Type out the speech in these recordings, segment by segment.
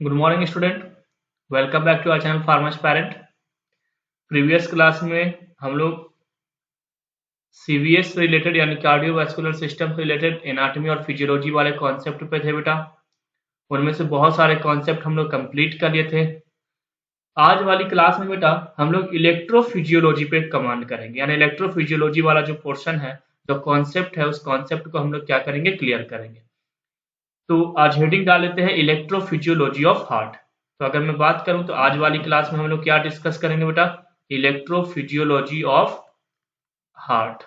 Good morning student. Welcome back to our channel farmers parent. Previous class में हम लोग CVS से related यानी कार्डियोवैस्कुलर सिस्टम से रिलेटेड एनाटॉमी और फिजियोलॉजी वाले कॉन्सेप्ट पे थे बेटा। उनमें से बहुत सारे कॉन्सेप्ट हम लोग कंप्लीट कर लिए थे। आज वाली क्लास में बेटा हम लोग इलेक्ट्रोफिजियोलॉजी पे कमांड करेंगे, यानी इलेक्ट्रोफिजियोलॉजी वाला जो पोर्शन है, जो कॉन्सेप्ट है, उस कॉन्सेप्ट को हम लोग क्या करेंगे, क्लियर करेंगे। तो आज हेडिंग डाल लेते हैं इलेक्ट्रोफिजियोलॉजी ऑफ हार्ट। तो अगर मैं बात करूं तो आज वाली क्लास में हम लोग क्या डिस्कस करेंगे बेटा, इलेक्ट्रोफिजियोलॉजी ऑफ हार्ट।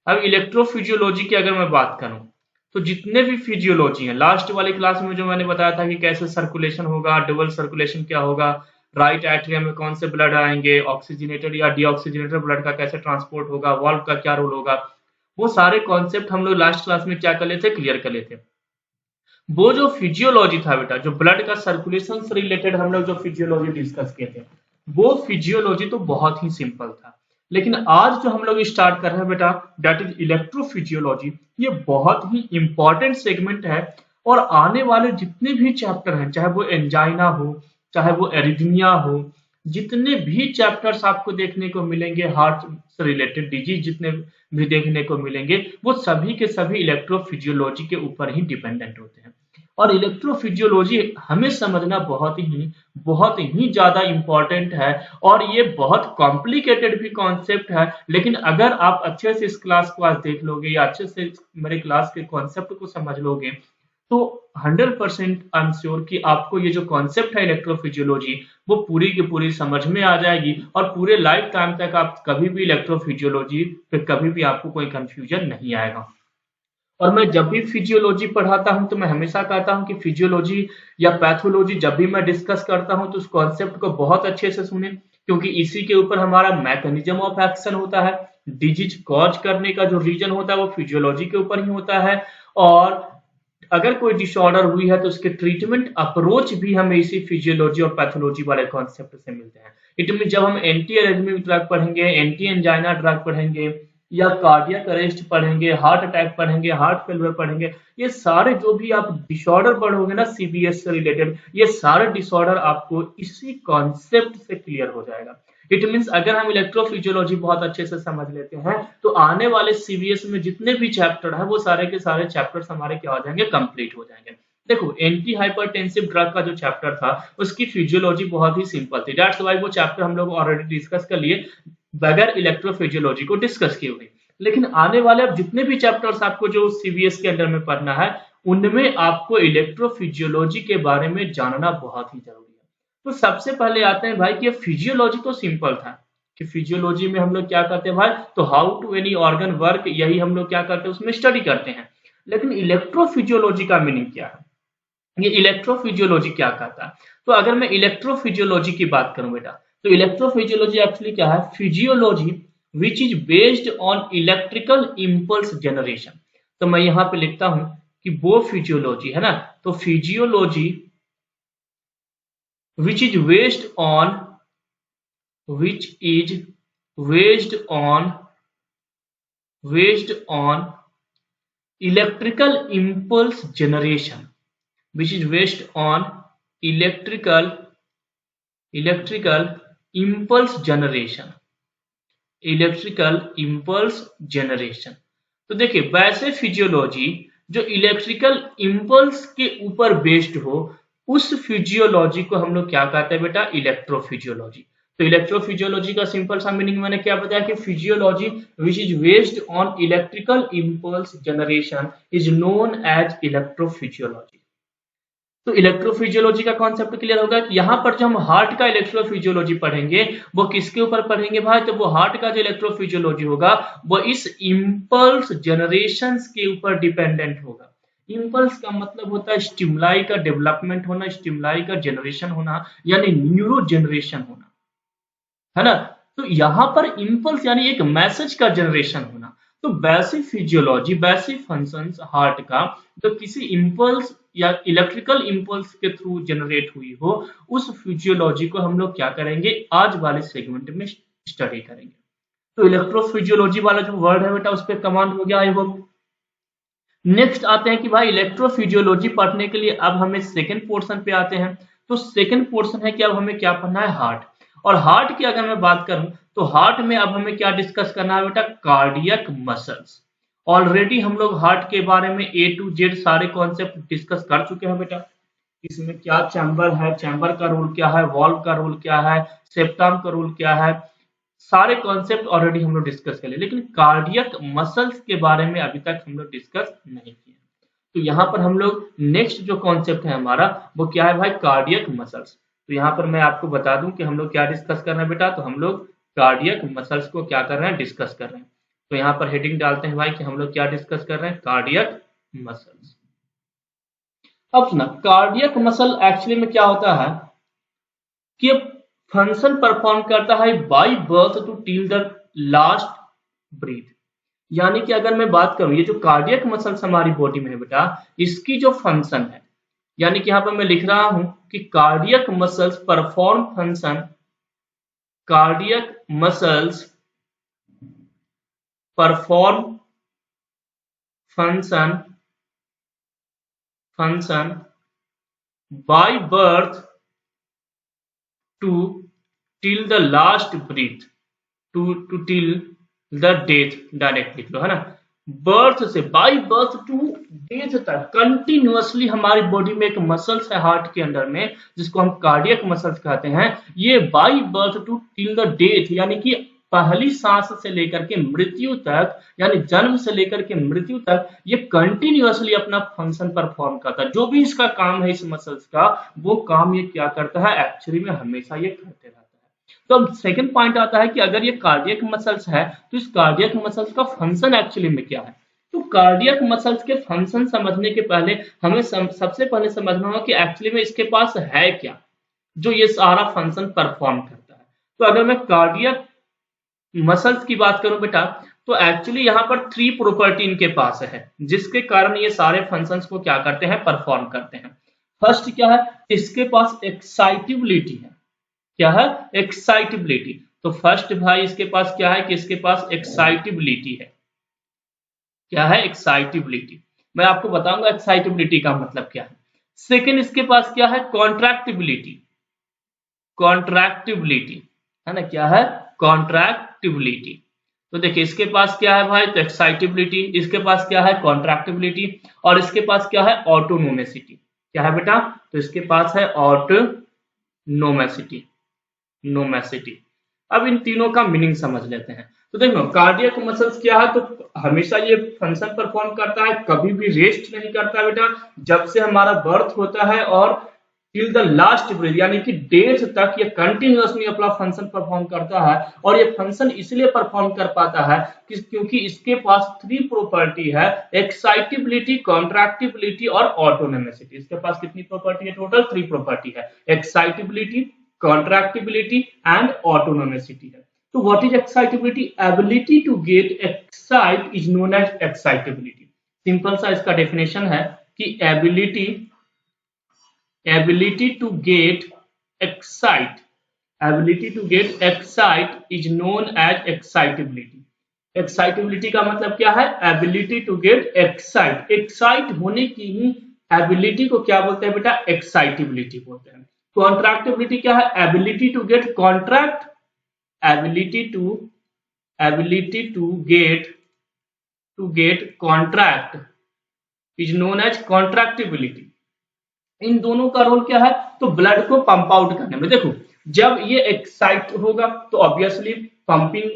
अब इलेक्ट्रोफिजियोलॉजी की अगर मैं बात करूं तो जितने भी फिजियोलॉजी हैं, लास्ट वाली क्लास में जो मैंने बताया था कि कैसे सर्कुलेशन होगा, डबल सर्कुलेशन क्या होगा, राइट एट्रियम में कौन से ब्लड आएंगे, ऑक्सीजनेटेड या डीऑक्सीजनेटेड ब्लड का कैसे ट्रांसपोर्ट होगा, वाल्व का क्या रोल होगा, वो सारे कॉन्सेप्ट हम लोग लास्ट क्लास में क्या कर लेते, क्लियर कर लेते। वो जो फिजियोलॉजी था बेटा, जो ब्लड का सर्कुलेशन से रिलेटेड हम लोग जो फिजियोलॉजी डिस्कस किए थे, वो फिजियोलॉजी तो बहुत ही सिंपल था। लेकिन आज जो हम लोग स्टार्ट कर रहे हैं बेटा, दैट इज इलेक्ट्रोफिजियोलॉजी। ये बहुत ही इंपॉर्टेंट सेगमेंट है और आने वाले जितने भी चैप्टर हैं, चाहे वो एंजाइना हो, चाहे वो एरिथमिया हो, जितने भी चैप्टर्स आपको देखने को मिलेंगे, हार्ट से रिलेटेड डिजीज जितने भी देखने को मिलेंगे, वो सभी के सभी इलेक्ट्रोफिजियोलॉजी के ऊपर ही डिपेंडेंट होते हैं। और इलेक्ट्रोफिजियोलॉजी हमें समझना बहुत ही ज्यादा इंपॉर्टेंट है और ये बहुत कॉम्प्लिकेटेड भी कॉन्सेप्ट है। लेकिन अगर आप अच्छे से इस क्लास को आज देख लोगे या अच्छे से मेरे क्लास के कॉन्सेप्ट को समझ लोगे तो 100% आई एम श्योर कि आपको ये जो कॉन्सेप्ट है इलेक्ट्रोफिजियोलॉजी, वो पूरी की पूरी समझ में आ जाएगी और पूरे लाइफ टाइम तक आप कभी भी इलेक्ट्रोफिजियोलॉजी पे कभी भी आपको कोई कंफ्यूजन नहीं आएगा। और मैं जब भी फिजियोलॉजी पढ़ाता हूं तो मैं हमेशा कहता हूं कि फिजियोलॉजी या पैथोलॉजी जब भी मैं डिस्कस करता हूं तो उस कॉन्सेप्ट को बहुत अच्छे से सुने, क्योंकि इसी के ऊपर हमारा मैकेनिज्म ऑफ एक्शन होता है। डिजीज कॉज करने का जो रीजन होता है वो फिजियोलॉजी के ऊपर ही होता है। और अगर कोई डिसऑर्डर हुई है तो उसके ट्रीटमेंट अप्रोच भी हमें इसी फिजियोलॉजी और पैथोलॉजी वाले कॉन्सेप्ट से मिलते हैं। इट मीन जब हम एंटी एरिथमिक ड्रग पढ़ेंगे, एंटी एंजाइना ड्रग पढ़ेंगे या कार्डियक अरेस्ट पढ़ेंगे, हार्ट अटैक पढ़ेंगे, हार्ट फेलियर पढ़ेंगे, ये सारे जो भी आप डिसऑर्डर पढ़ोगे ना सीबीएस से रिलेटेड, ये सारे डिसऑर्डर आपको इसी कॉन्सेप्ट से क्लियर हो जाएगा। इट मीन्स अगर हम इलेक्ट्रोफिजियोलॉजी बहुत अच्छे से समझ लेते हैं तो आने वाले सीबीएस में जितने भी चैप्टर है वो सारे के सारे चैप्टर्स हमारे क्या हो जाएंगे, कंप्लीट हो जाएंगे। देखो एंटी हाइपरटेंसिव ड्रग का जो चैप्टर था उसकी फिजियोलॉजी बहुत ही सिंपल थी, दैट्स व्हाई वो चैप्टर हम लोग ऑलरेडी डिस्कस कर लिए बगैर इलेक्ट्रोफिजियोलॉजी को डिस्कस किए हुए। लेकिन आने वाले अब जितने भी चैप्टर्स आपको जो सीबीएस के अंदर में पढ़ना है उनमें आपको इलेक्ट्रोफिजियोलॉजी के बारे में जानना बहुत ही जरूरी है। तो सबसे पहले आते हैं भाई कि फिजियोलॉजी तो सिंपल था कि फिजियोलॉजी में हम लोग क्या करते हैं भाई, तो how to any organ work, यही हम लोग क्या करते हैं उसमें स्टडी करते हैं। लेकिन इलेक्ट्रोफिजियोलॉजी का मीनिंग क्या है, ये इलेक्ट्रोफिजियोलॉजी क्या कहता है। तो अगर मैं इलेक्ट्रोफिजियोलॉजी की बात करूं बेटा, तो इलेक्ट्रोफिजियोलॉजी एक्चुअली क्या है, physiology which is based on electrical impulse generation. तो मैं यहां पे लिखता हूं कि वो फिजियोलॉजी है ना, तो physiology which is based on which is based on based on electrical impulse generation, which is based on electrical impulse generation, electrical impulse generation. तो देखिए वैसे फिजियोलॉजी जो इलेक्ट्रिकल इम्पल्स के ऊपर बेस्ड हो, उस फिजियोलॉजी को हम लोग क्या कहते हैं बेटा, इलेक्ट्रोफिजियोलॉजी। तो इलेक्ट्रोफिजियोलॉजी का सिंपल सा मीनिंग मैंने क्या बताया कि physiology which is based on electrical impulse generation is known as electrophysiology. तो इलेक्ट्रोफिजियोलॉजी का कॉन्सेप्ट क्लियर होगा कि यहाँ पर जो हम हार्ट का इलेक्ट्रोफिजियोलॉजी पढ़ेंगे वो किसके ऊपर पढ़ेंगे भाई, तो वो हार्ट का जो इलेक्ट्रोफिजियोलॉजी होगा वो इस इम्पल्स जनरेशन के ऊपर डिपेंडेंट होगा। इम्पल्स का मतलब होता है स्टिमुलाई का डेवलपमेंट होना, स्टिमुलाई का जनरेशन होना, यानी न्यूरो जनरेशन होना, है ना। तो यहाँ पर इम्पल्स यानी एक मैसेज का जनरेशन होना। तो वैसी फिजियोलॉजी, वैसी फंक्शंस हार्ट का जो किसी इम्पल्स या इलेक्ट्रिकल इम्पल्स के थ्रू जनरेट हुई हो, उस फिजियोलॉजी को हम लोग क्या करेंगे, आज वाले सेगमेंट में स्टडी करेंगे। तो इलेक्ट्रोफिजियोलॉजी वाला जो वर्ड है बेटा उस पर कमांड हो गया आई होप। नेक्स्ट आते हैं कि भाई इलेक्ट्रोफिजियोलॉजी पढ़ने के लिए अब हमें सेकंड पोर्शन पे आते हैं। तो सेकंड पोर्शन है कि अब हमें क्या पढ़ना है, हार्ट। और हार्ट की अगर मैं बात करूं तो हार्ट में अब हमें क्या डिस्कस करना है बेटा, कार्डियक मसल्स। ऑलरेडी हम लोग हार्ट के बारे में ए टू जेड सारे कॉन्सेप्ट डिस्कस कर चुके हैं बेटा। इसमें क्या चैम्बर है, चैम्बर का रोल क्या है, वॉल्व का रोल क्या है, सेप्टम का रोल क्या है, सारे कॉन्सेप्ट ऑलरेडी हम लोग डिस्कस कर लिए। लेकिन कार्डियक मसल्स के बारे में अभी तक हम लोग डिस्कस नहीं किए। तो यहाँ पर हम लोग नेक्स्ट जो कॉन्सेप्ट है हमारा वो क्या है भाई, कार्डियक मसल्स। तो यहाँ पर मैं आपको बता दूं कि हम लोग क्या डिस्कस कर रहे हैं बेटा, तो हम लोग कार्डियक मसल्स को क्या कर रहे हैं, डिस्कस कर रहे हैं। तो यहाँ पर हेडिंग डालते हैं भाई कि हम लोग क्या डिस्कस कर रहे हैं, कार्डियक मसल्स। अब सुना, कार्डियक मसल एक्चुअली में क्या होता है कि फंक्शन परफॉर्म करता है by birth to till the last breath. यानी कि अगर मैं बात करूं, ये जो कार्डियक मसल्स हमारी बॉडी में है बेटा, इसकी जो फंक्शन है, यानी कि यहां पर मैं लिख रहा हूं कि cardiac muscles perform function, cardiac muscles perform function by birth to till the last breath, to till the death, direct लिख लो, है ना। बर्थ से, बाय बर्थ टू डेथ तक कंटिन्यूअसली हमारी बॉडी में एक मसल्स है हार्ट के अंदर में, जिसको हम कार्डियक मसल्स कहते हैं। ये by birth to till the death, यानी कि पहली सांस से लेकर के मृत्यु तक, यानी जन्म से लेकर के मृत्यु तक ये कंटिन्यूअसली अपना फंक्शन परफॉर्म करता है। जो भी इसका काम है इस मसल्स का, वो काम ये क्या करता है, एक्चुअली में हमेशा ये करते रहता है। तो अब सेकंड पॉइंट आता है कि अगर ये कार्डियक मसल्स है तो इस कार्डियक मसल्स का फंक्शन एक्चुअली में क्या है। तो कार्डियक मसल्स के फंक्शन समझने के पहले हमें सबसे पहले समझना होगा कि एक्चुअली में इसके पास है क्या जो ये सारा फंक्शन परफॉर्म करता है। तो अगर मैं कार्डियक मसल्स की बात करूं बेटा, तो एक्चुअली यहाँ पर 3 प्रॉपर्टी इनके पास है जिसके कारण ये सारे फंक्शंस को क्या करते हैं, परफॉर्म करते हैं। फर्स्ट क्या है, इसके पास एक्साइटेबिलिटी है। क्या है, एक्साइटेबिलिटी। तो फर्स्ट भाई इसके पास क्या है कि इसके पास एक्साइटेबिलिटी है। क्या है, एक्साइटेबिलिटी। मैं आपको बताऊंगा एक्साइटेबिलिटी का मतलब क्या है। सेकंड इसके पास क्या है, कॉन्ट्रैक्टिबिलिटी। कॉन्ट्रैक्टिबिलिटी है ना, क्या है, कॉन्ट्रैक्टिबिलिटी। तो देखिए इसके पास क्या है भाई, तो एक्साइटेबिलिटी, इसके पास क्या है, कॉन्ट्रैक्टिबिलिटी, और इसके पास क्या है, ऑटोनोमेसिटी। क्या है बेटा, तो इसके पास है ऑटोनोमेसिटी, नोमेसिटी। अब इन तीनों का मीनिंग समझ लेते हैं। तो देखो कार्डियक मसल्स क्या है, तो हमेशा ये फंक्शन परफॉर्म करता है, कभी भी रेस्ट नहीं करता बेटा, जब से हमारा बर्थ होता है और टिल द लास्ट ब्रीथ, यानी कि डेथ तक ये कंटिन्यूअसली अपना फंक्शन परफॉर्म करता है। और ये फंक्शन इसलिए परफॉर्म कर पाता है क्योंकि इसके पास 3 प्रॉपर्टी है, एक्साइटेबिलिटी, कॉन्ट्रैक्टिबिलिटी और ऑटोनोमेसिटी। इसके पास कितनी प्रॉपर्टी है, टोटल 3 प्रॉपर्टी है, एक्साइटेबिलिटी, contractibility and autonomicity है। तो what is excitability? Ability to get excite is known as excitability। Simple सा इसका डेफिनेशन है कि ability to get excite is known as excitability। excitability का मतलब क्या है, ability to get excite होने की ही ability को क्या बोलते हैं बेटा, excitability बोलते हैं। कॉन्ट्रैक्टिबिलिटी क्या है, ability to get contract, ability to get contract is known as contractibility. इन दोनों का रोल क्या है, तो ब्लड को पंप आउट करने में। देखो जब ये एक्साइट होगा तो ऑब्वियसली पंपिंग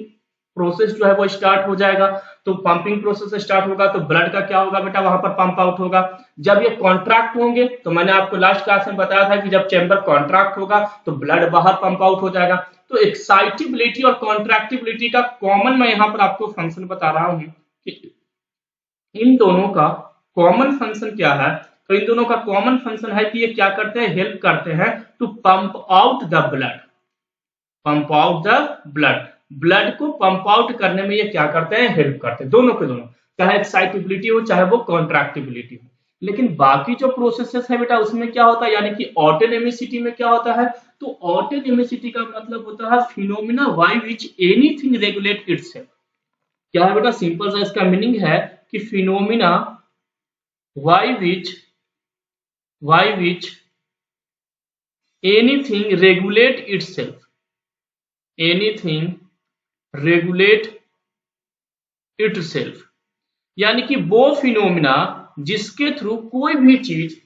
प्रोसेस जो है वो स्टार्ट हो जाएगा। तो पंपिंग प्रोसेस स्टार्ट होगा तो ब्लड का क्या होगा बेटा, वहां पर पंप आउट होगा। जब ये कॉन्ट्रैक्ट होंगे तो मैंने आपको लास्ट क्लास में बताया था कि जब चैम्बर कॉन्ट्रैक्ट होगा तो ब्लड बाहर पंप आउट हो जाएगा। तो एक्साइटेबिलिटी और कॉन्ट्रैक्टिबिलिटी का कॉमन मैं यहाँ पर आपको फंक्शन बता रहा हूँ कि इन दोनों का कॉमन फंक्शन क्या है। तो इन दोनों का कॉमन फंक्शन है कि ये क्या करते हैं, हेल्प करते हैं to pump out the blood, pump out the blood. Blood को पंप आउट करने में ये क्या करते हैं, हेल्प करते हैं, दोनों के दोनों, चाहे एक्साइटेबिलिटी हो चाहे वो कॉन्ट्रैक्टिबिलिटी हो। लेकिन बाकी जो प्रोसेसेस है बेटा उसमें क्या होता है, यानी कि ऑटोनोमिसिटी में क्या होता है, तो ऑटोनोमिसिटी का मतलब होता है phenomena by which anything regulate itself. क्या है बेटा, सिंपल सा इसका मीनिंग है कि phenomena by which anything regulate itself, anything regulate itself, यानी कि वो फिनोमिना जिसके थ्रू कोई भी चीज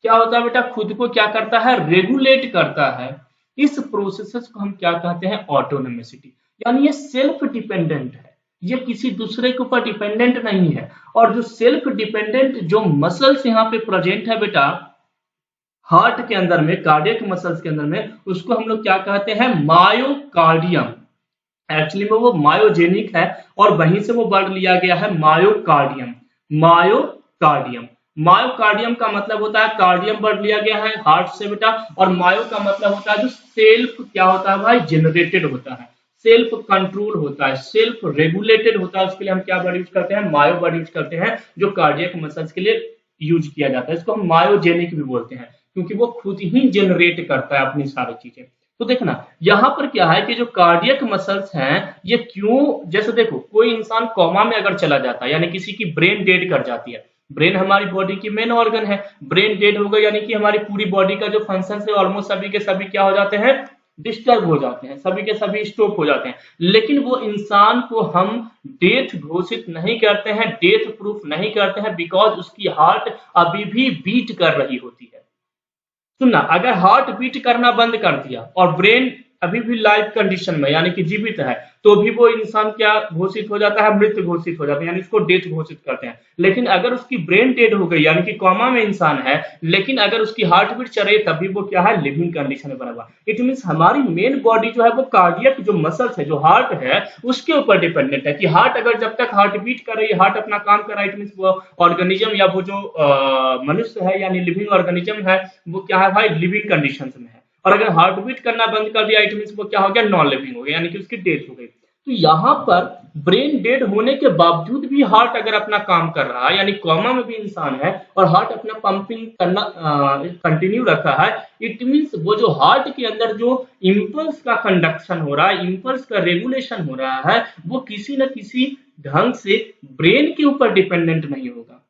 क्या होता है बेटा, खुद को क्या करता है, रेगुलेट करता है। इस प्रोसेस को हम क्या कहते हैं, ऑटोनोमिसिटी। यानी ये सेल्फ डिपेंडेंट है, ये किसी दूसरे के ऊपर डिपेंडेंट नहीं है। और जो सेल्फ डिपेंडेंट जो मसल्स यहाँ पे प्रेजेंट है बेटा हार्ट के अंदर में, कार्डियक मसल्स के अंदर में, उसको हम लोग क्या कहते हैं, मायोकार्डियम। एक्चुअली में वो मायोजेनिक है और वहीं से वो वर्ड लिया गया है मायोकार्डियम। मायोकार्डियम, मायोकार्डियम का मतलब होता है, कार्डियम वर्ड लिया गया है हार्ट से बेटा, और मायो का मतलब होता है जो सेल्फ क्या होता है भाई, जनरेटेड होता है, सेल्फ कंट्रोल होता है, सेल्फ रेगुलेटेड होता है। उसके लिए हम क्या वर्ड यूज करते हैं, मायो वर्ड यूज करते हैं, जो कार्डियक मसल्स के लिए यूज किया जाता है। इसको हम मायोजेनिक भी बोलते हैं क्योंकि वो खुद ही जनरेट करता है अपनी सारी चीजें। तो देखना यहाँ पर क्या है कि जो कार्डियक मसल्स हैं ये क्यों, जैसे देखो कोई इंसान कोमा में अगर चला जाता है, यानी किसी की ब्रेन डेड कर जाती है, ब्रेन हमारी बॉडी की मेन ऑर्गन है, ब्रेन डेड हो गई यानी कि हमारी पूरी बॉडी का जो फंक्शन है ऑलमोस्ट सभी के सभी क्या हो जाते हैं, डिस्टर्ब हो जाते हैं, सभी के सभी स्टॉप हो जाते हैं। लेकिन वो इंसान को हम डेथ घोषित नहीं करते हैं, डेथ प्रूफ नहीं करते हैं, बिकॉज उसकी हार्ट अभी भी बीट कर रही होती है। सुनना, अगर हार्ट बीट करना बंद कर दिया और ब्रेन अभी भी लाइफ कंडीशन में यानी कि जीवित है, तो भी वो इंसान क्या घोषित हो जाता है, मृत घोषित हो जाता है, यानी उसको डेथ घोषित करते हैं। लेकिन अगर उसकी ब्रेन डेड हो गई यानी कि कोमा में इंसान है, लेकिन अगर उसकी हार्ट बीट चल रही है तभी वो क्या है, लिविंग कंडीशन में बना हुआ। इट मीन्स हमारी मेन बॉडी जो है वो कार्डियक जो मसल्स है, जो हार्ट है उसके ऊपर डिपेंडेंट है कि हार्ट अगर जब तक हार्ट बीट कर रही है, हार्ट अपना काम कर रहा है, इट मीन्स वो ऑर्गेनिज्म या वो जो मनुष्य है यानी लिविंग ऑर्गेनिज्म है वो क्या है भाई, लिविंग कंडीशन में है। और अगर हार्ट बीट करना बंद कर दिया, इट मीन्स वो क्या हो गया, नॉन लिविंग हो गया, यानी कि उसकी डेथ हो गई। तो यहाँ पर ब्रेन डेड होने के बावजूद भी हार्ट अगर अपना काम कर रहा है, यानी कोमा में भी इंसान है और हार्ट अपना पंपिंग करना कंटिन्यू रखा है, इट मीन्स वो जो हार्ट के अंदर जो इम्पल्स का कंडक्शन हो रहा है, इम्पल्स का रेगुलेशन हो रहा है, वो किसी न किसी ढंग से ब्रेन के ऊपर डिपेंडेंट नहीं होगा,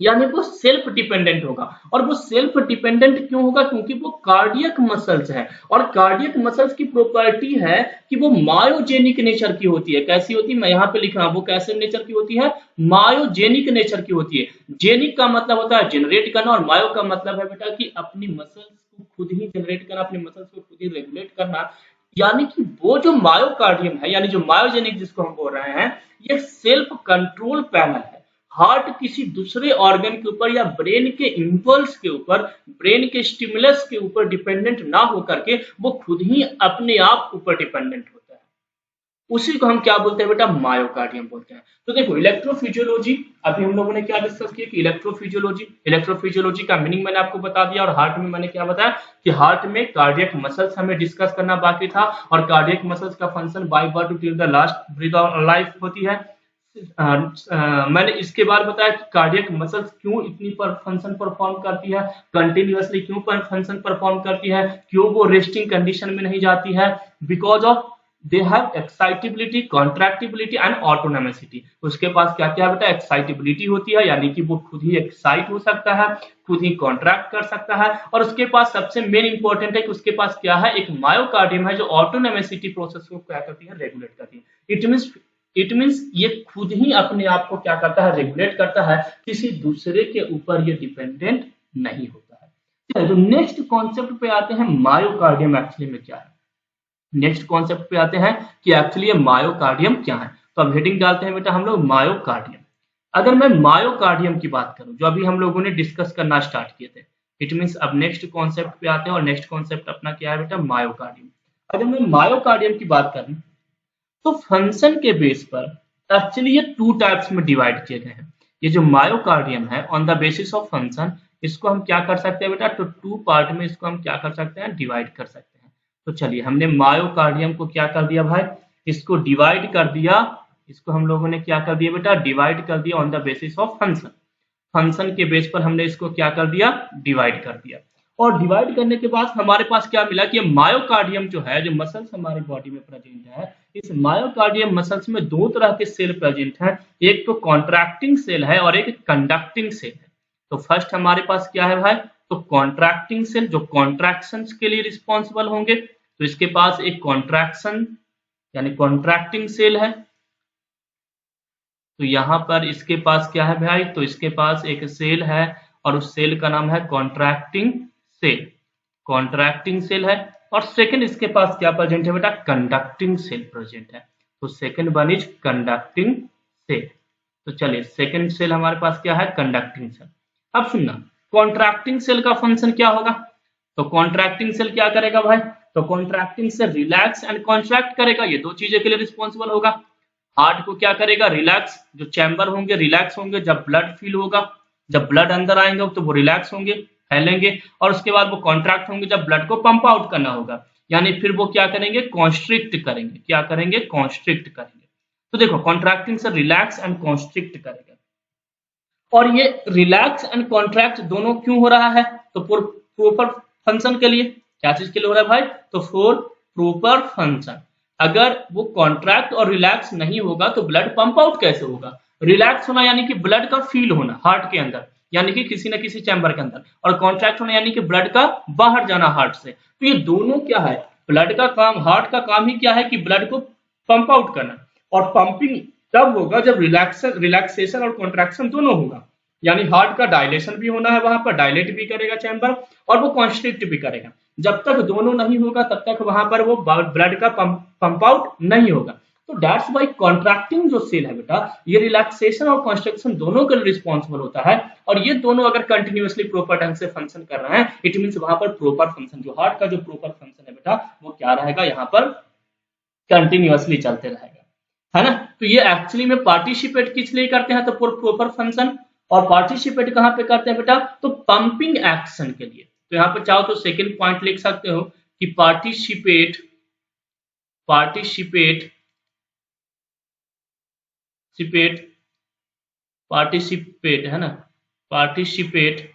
यानी वो सेल्फ डिपेंडेंट होगा। और वो सेल्फ डिपेंडेंट क्यों होगा, क्योंकि वो कार्डियक मसल्स है। और कार्डियक मसल्स की प्रॉपर्टी है कि वो मायोजेनिक नेचर की होती है। कैसी होती है, मैं यहाँ पे लिख रहा हूं, वो कैसे नेचर की होती है, मायोजेनिक नेचर की होती है। जेनिक का मतलब होता है जनरेट करना, और मायो का मतलब है बेटा कि अपनी मसल्स को खुद ही जनरेट करना, अपनी मसल्स को खुद ही रेगुलेट करना। यानी कि वो जो मायोकार्डियम है, यानी जो मायोजेनिक जिसको हम बोल रहे हैं, ये सेल्फ कंट्रोल पैनल है। हार्ट किसी दूसरे ऑर्गन के ऊपर या ब्रेन के इम्पल्स के ऊपर, ब्रेन के स्टिमुलस के ऊपर डिपेंडेंट ना होकर के वो खुद ही अपने आप ऊपर डिपेंडेंट होता है। उसी को हम क्या बोलते हैं बेटा, मायोकार्डियम बोलते हैं। तो देखो इलेक्ट्रोफिजियोलॉजी, अभी हम लोगों ने क्या डिस्कस किया कि इलेक्ट्रोफिजियोलॉजी, इलेक्ट्रोफिजियोलॉजी का मीनिंग मैंने आपको बता दिया। और हार्ट में मैंने क्या बताया कि हार्ट में कार्डियक मसल्स हमें डिस्कस करना बाकी था, और कार्डियक मसल्स का function by birth till the last breath of life होती है। मैंने इसके बाद बताया कि कार्डियक मसल्स क्यों इतनी फंक्शन परफॉर्म करती है, कंटिन्यूअसली क्यों फंक्शन परफॉर्म करती है, क्यों वो रेस्टिंग कंडीशन में नहीं जाती है, because of they have excitability, contractibility and autonomicity. उसके पास क्या क्या बेटा, एक्साइटेबिलिटी होती है, यानी कि वो खुद ही एक्साइट हो सकता है, खुद ही कॉन्ट्रैक्ट कर सकता है। और उसके पास सबसे मेन इंपॉर्टेंट है कि उसके पास क्या है, एक मायोकार्डियम है जो ऑटोनोमिसिटी प्रोसेस को क्या करती है, रेगुलेट करती है। इट मीन्स ये खुद ही अपने आप को क्या करता है, रेगुलेट करता है, किसी दूसरे के ऊपर ये डिपेंडेंट नहीं होता है। तो नेक्स्ट कॉन्सेप्ट पे आते हैं, मायोकार्डियम एक्चुअली में क्या है। नेक्स्ट कॉन्सेप्ट पे आते हैं कि एक्चुअली ये मायोकार्डियम क्या है। तो अब हेडिंग डालते हैं बेटा हम लोग मायोकार्डियम। अगर मैं मायोकार्डियम की बात करूं जो अभी हम लोगों ने डिस्कस करना स्टार्ट किए थे, इट मीन्स अब नेक्स्ट कॉन्सेप्ट पे आते हैं, और नेक्स्ट कॉन्सेप्ट अपना क्या है बेटा, मायोकार्डियम। अगर मैं मायोकार्डियम की बात करूं तो फंक्शन के बेस पर एक्चुअली ये टू टाइप्स में डिवाइड किए गए हैं। ये जो मायोकार्डियम है on the basis of function, इसको हम क्या कर सकते हैं बेटा, तो टू पार्ट में इसको हम क्या कर सकते हैं, डिवाइड कर सकते हैं। तो चलिए हमने मायोकार्डियम को क्या कर दिया भाई, इसको डिवाइड कर दिया। इसको हम लोगों ने क्या कर दिया बेटा, डिवाइड कर दिया on the basis of function. Function के बेस पर हमने इसको क्या कर दिया, डिवाइड कर दिया। और डिवाइड करने के बाद हमारे पास क्या मिला कि मायोकार्डियम जो है, जो मसल्स हमारी बॉडी में प्रेजेंट है, इस मायोकार्डियम मसल्स में दो तरह के सेल प्रेजेंट हैं। एक तो कॉन्ट्रैक्टिंग सेल है और एक कंडक्टिंग सेल है। तो फर्स्ट हमारे पास क्या है भाई, तो कॉन्ट्रैक्टिंग सेल जो कॉन्ट्रैक्शन के लिए रिस्पॉन्सिबल होंगे, तो इसके पास एक कॉन्ट्रैक्शन यानी कॉन्ट्रैक्टिंग सेल है। तो यहाँ पर इसके पास क्या है भाई, तो इसके पास एक सेल है और उस सेल का नाम है कॉन्ट्रैक्टिंग सेल, कॉन्ट्रैक्टिंग सेल है। और सेकंड इसके पास क्या प्रेजेंट है बेटा, कंडक्टिंग सेल प्रेजेंट है। तो second one is conducting cell. तो चलिए सेकंड सेल हमारे पास क्या है, कंडक्टिंग सेल। अब सुनना, कॉन्ट्रैक्टिंग सेल का फंक्शन क्या होगा, तो कॉन्ट्रैक्टिंग सेल क्या करेगा भाई, तो contracting cell relax and contract करेगा, ये दो चीजें के लिए रिस्पॉन्सिबल होगा। हार्ट को क्या करेगा, रिलैक्स, जो चैम्बर होंगे रिलैक्स होंगे जब ब्लड फील होगा, जब ब्लड अंदर आएंगे तो वो रिलैक्स होंगे, फैलेंगे, और उसके बाद वो कॉन्ट्रैक्ट होंगे जब ब्लड को पंप आउट करना होगा, यानी फिर वो क्या करेंगे, कॉन्स्ट्रिक्ट करेंगे, क्या करेंगे, कॉन्स्ट्रिक्ट करेंगे। तो देखो कॉन्ट्रैक्टिंग से रिलैक्स एंड कॉन्स्ट्रिक्ट करेगा। और ये रिलैक्स एंड कॉन्ट्रैक्ट दोनों क्यों हो रहा है, तो प्रॉपर फंक्शन के लिए। क्या चीज के लिए हो रहा है भाई, तो फॉर प्रॉपर फंक्शन। अगर वो कॉन्ट्रैक्ट और रिलैक्स नहीं होगा तो ब्लड पंप आउट कैसे होगा, रिलैक्स होना यानी कि ब्लड का फील होना हार्ट के अंदर, यानी कि किसी न किसी चैम्बर के अंदर, और कॉन्ट्रैक्ट होना यानी कि ब्लड का बाहर जाना हार्ट से। तो ये दोनों क्या है, ब्लड का काम, हार्ट का काम ही क्या है कि ब्लड को पंप आउट करना, और पंपिंग तब होगा जब रिलैक्सेशन और कॉन्ट्रैक्शन दोनों होगा, यानी हार्ट का डायलेशन भी होना है, वहां पर डायलेट भी करेगा चैम्बर और वो कॉन्स्ट्रिक्ट भी करेगा। जब तक दोनों नहीं होगा तब तक वहां पर वो ब्लड का पंप आउट नहीं होगा। तो दैट्स वाई कॉन्ट्रैक्टिंग जो सेल है बेटा, ये रिलैक्सेशन और कॉन्स्ट्रक्शन दोनों के लिए रिस्पॉन्सिबल होता है, और ये दोनों अगर कंटिन्यूअसली प्रॉपर ढंग से फंक्शन कर रहे हैं, इट मीन्स वहां पर प्रॉपर फंक्शन, जो हार्ट का जो प्रॉपर फंक्शन है बेटा, वो क्या रहेगा, यहाँ पर कंटिन्यूअसली चलते रहेगा, है ना। तो ये एक्चुअली में पार्टिसिपेट किस लिए करते हैं, तो प्रॉपर फंक्शन, और पार्टिसिपेट कहां पे करते हैं बेटा, तो पंपिंग एक्शन के लिए। तो यहाँ पे चाहो तो सेकंड पॉइंट लिख सकते हो कि पार्टिसिपेट पार्टिसिपेट पार्टिसिपेट है ना, participate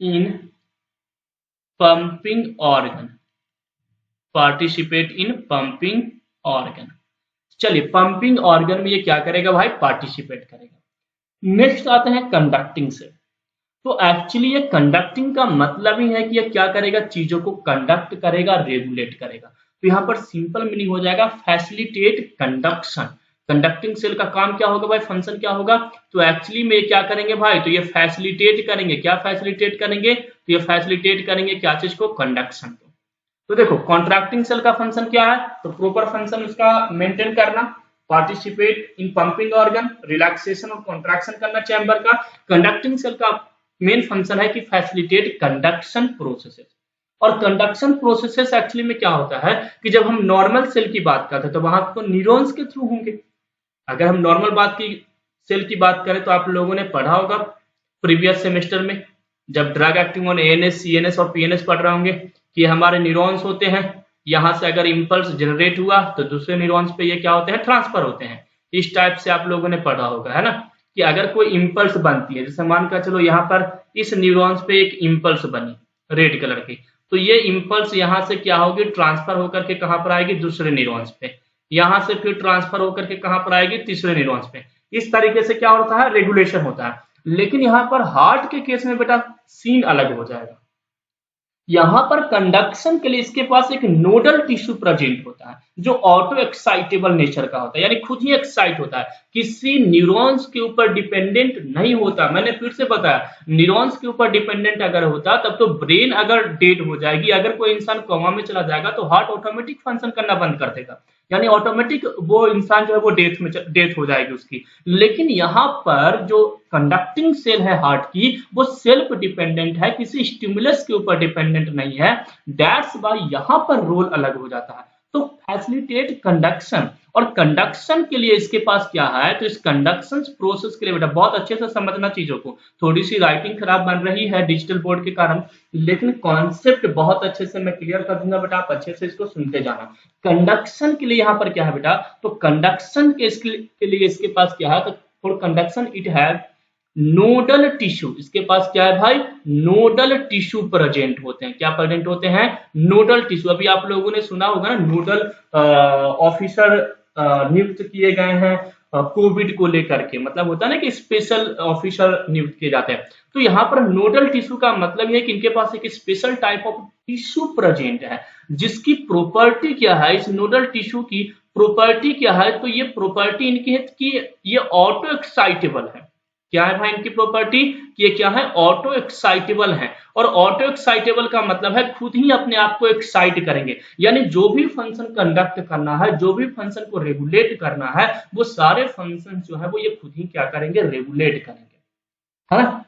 in pumping organ, participate in pumping organ. चलिए पंपिंग ऑर्गन में ये क्या करेगा भाई, पार्टिसिपेट करेगा। नेक्स्ट आते हैं कंडक्टिंग से। तो एक्चुअली ये कंडक्टिंग का मतलब ही है कि ये क्या करेगा, चीजों को कंडक्ट करेगा, रेगुलेट करेगा। तो यहाँ पर सिंपल मीनिंग हो जाएगा फैसिलिटेट कंडक्शन। कंडक्टिंग सेल का काम क्या होगा भाई, फंक्शन क्या होगा, तो एक्चुअली में क्या करेंगे भाई, तो ये फैसिलिटेट करेंगे, क्या फैसिलिटेट करेंगे, तो ये फैसिलिटेट करेंगे क्या चीज को, कंडक्शन को। तो देखो कॉन्ट्रैक्टिंग सेल का फंक्शन क्या है, तो प्रॉपर फंक्शन उसका मेंटेन करना, participate in pumping organ, relaxation और कॉन्ट्रैक्शन करना चैम्बर का। कंडक्टिंग सेल का मेन फंक्शन है कि फैसिलिटेट कंडक्शन प्रोसेसेस। और कंडक्शन प्रोसेसेस एक्चुअली में क्या होता है कि जब हम नॉर्मल सेल की बात करते हैं तो वहां तो न्यूरॉन्स के थ्रू होंगे। अगर हम नॉर्मल बात की सेल की बात करें तो आप लोगों ने पढ़ा होगा प्रीवियस सेमेस्टर में, जब drug acting on ANS, CNS और पीएनएस पढ़ रहे होंगे, कि हमारे न्यूरॉन्स होते हैं, यहाँ से अगर इंपल्स जनरेट हुआ तो दूसरे न्यूरॉन्स पे ये क्या होते हैं, ट्रांसफर होते हैं। इस टाइप से आप लोगों ने पढ़ा होगा, है ना, कि अगर कोई इंपल्स बनती है, जैसे मान कर चलो यहाँ पर इस न्यूरॉन्स पे एक इंपल्स बनी रेड कलर की, तो ये इंपल्स यहाँ से क्या होगी, ट्रांसफर होकर के कहाँ पर आएगी, दूसरे न्यूरॉन्स पे, यहाँ से फिर ट्रांसफर होकर के कहाँ पर आएगी, तीसरे न्यूरॉन्स पे। इस तरीके से क्या होता है, रेगुलेशन होता है। लेकिन यहाँ पर हार्ट के केस में बेटा सीन अलग हो जाएगा। यहाँ पर कंडक्शन के लिए इसके पास एक नोडल टिश्यू प्रेजेंट होता है जो ऑटो एक्साइटेबल नेचर का होता है, यानी खुद ही एक्साइट होता है, किसी न्यूरॉन्स के ऊपर डिपेंडेंट नहीं होता। मैंने फिर से बताया, न्यूरॉन्स के ऊपर डिपेंडेंट अगर होता तब तो ब्रेन अगर डेड हो जाएगी, अगर कोई इंसान कोमा में चला जाएगा तो हार्ट ऑटोमेटिक फंक्शन करना बंद कर देगा, यानी ऑटोमेटिक वो इंसान जो है वो डेथ हो जाएगी उसकी। लेकिन यहाँ पर जो कंडक्टिंग सेल है हार्ट की, वो सेल्फ डिपेंडेंट है, किसी स्टिमुलस के ऊपर डिपेंडेंट नहीं है। दैट्स वाई यहाँ पर रोल अलग हो जाता है। तो फैसिलिटेट कंडक्शन, और कंडक्शन के लिए इसके पास क्या है, तो इस कंडक्शन प्रोसेस के लिए बेटा बहुत अच्छे से समझना चीजों को। थोड़ी सी राइटिंग खराब बन रही है डिजिटल बोर्ड के कारण, लेकिन कॉन्सेप्ट बहुत अच्छे से मैं क्लियर कर दूंगा बेटा, आप अच्छे से इसको सुनते जाना। कंडक्शन के लिए यहाँ पर क्या है बेटा, तो कंडक्शन के लिए इसके पास क्या है, तो for conduction it have nodal tissue. इसके पास क्या है भाई, नोडल टिश्यू प्रेजेंट होते हैं। क्या प्रेजेंट होते हैं, नोडल टिश्यू। अभी आप लोगों ने सुना होगा ना, नोडल ऑफिसर नियुक्त किए गए हैं कोविड को लेकर के, मतलब होता है ना कि स्पेशल ऑफिसर नियुक्त किए जाते हैं। तो यहाँ पर नोडल टिश्यू का मतलब ये है कि इनके पास एक special type of tissue present है, जिसकी प्रॉपर्टी क्या है, इस नोडल टिश्यू की प्रॉपर्टी क्या है, तो ये प्रॉपर्टी इनकी है कि ये ऑटो एक्साइटेबल है। क्या है भाई इनकी प्रॉपर्टी, ये क्या है, ऑटो एक्साइटेबल है। और ऑटो एक्साइटेबल का मतलब है खुद ही अपने आप को एक्साइट करेंगे, यानी जो भी फंक्शन कंडक्ट करना है, जो भी फंक्शन को रेगुलेट करना है, वो सारे फंक्शन जो है वो ये खुद ही क्या करेंगे, रेगुलेट करेंगे, है ना।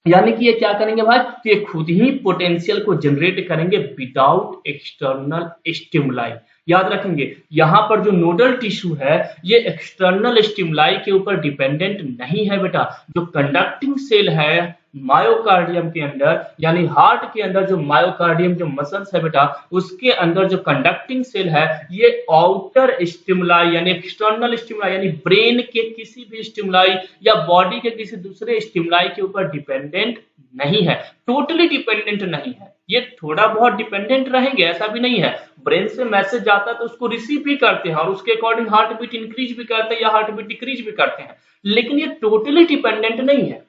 यानी कि ये क्या करेंगे भाई, तो ये खुद ही पोटेंशियल को जनरेट करेंगे विदाउट एक्सटर्नल स्टिमुलाई। याद रखेंगे यहाँ पर जो नोडल टिश्यू है ये एक्सटर्नल स्टिमुलाई के ऊपर डिपेंडेंट नहीं है बेटा। जो कंडक्टिंग सेल है मायोकार्डियम के अंदर, यानी हार्ट के अंदर जो मायोकार्डियम जो मसल्स है बेटा, उसके अंदर जो कंडक्टिंग सेल है ये आउटर स्टिमुलाई यानी एक्सटर्नल स्टिमुलाई यानी ब्रेन के किसी भी स्टिमुलाई या बॉडी के किसी दूसरे स्टिमुलाई के ऊपर डिपेंडेंट नहीं है, टोटली डिपेंडेंट नहीं है। ये थोड़ा बहुत डिपेंडेंट रहेंगे ऐसा भी नहीं है, ब्रेन से मैसेज जाता है तो उसको रिसीव भी करते हैं और उसके अकॉर्डिंग हार्ट बीट इंक्रीज भी करते हैं या हार्ट बीट डिक्रीज भी करते हैं, लेकिन ये टोटली डिपेंडेंट नहीं है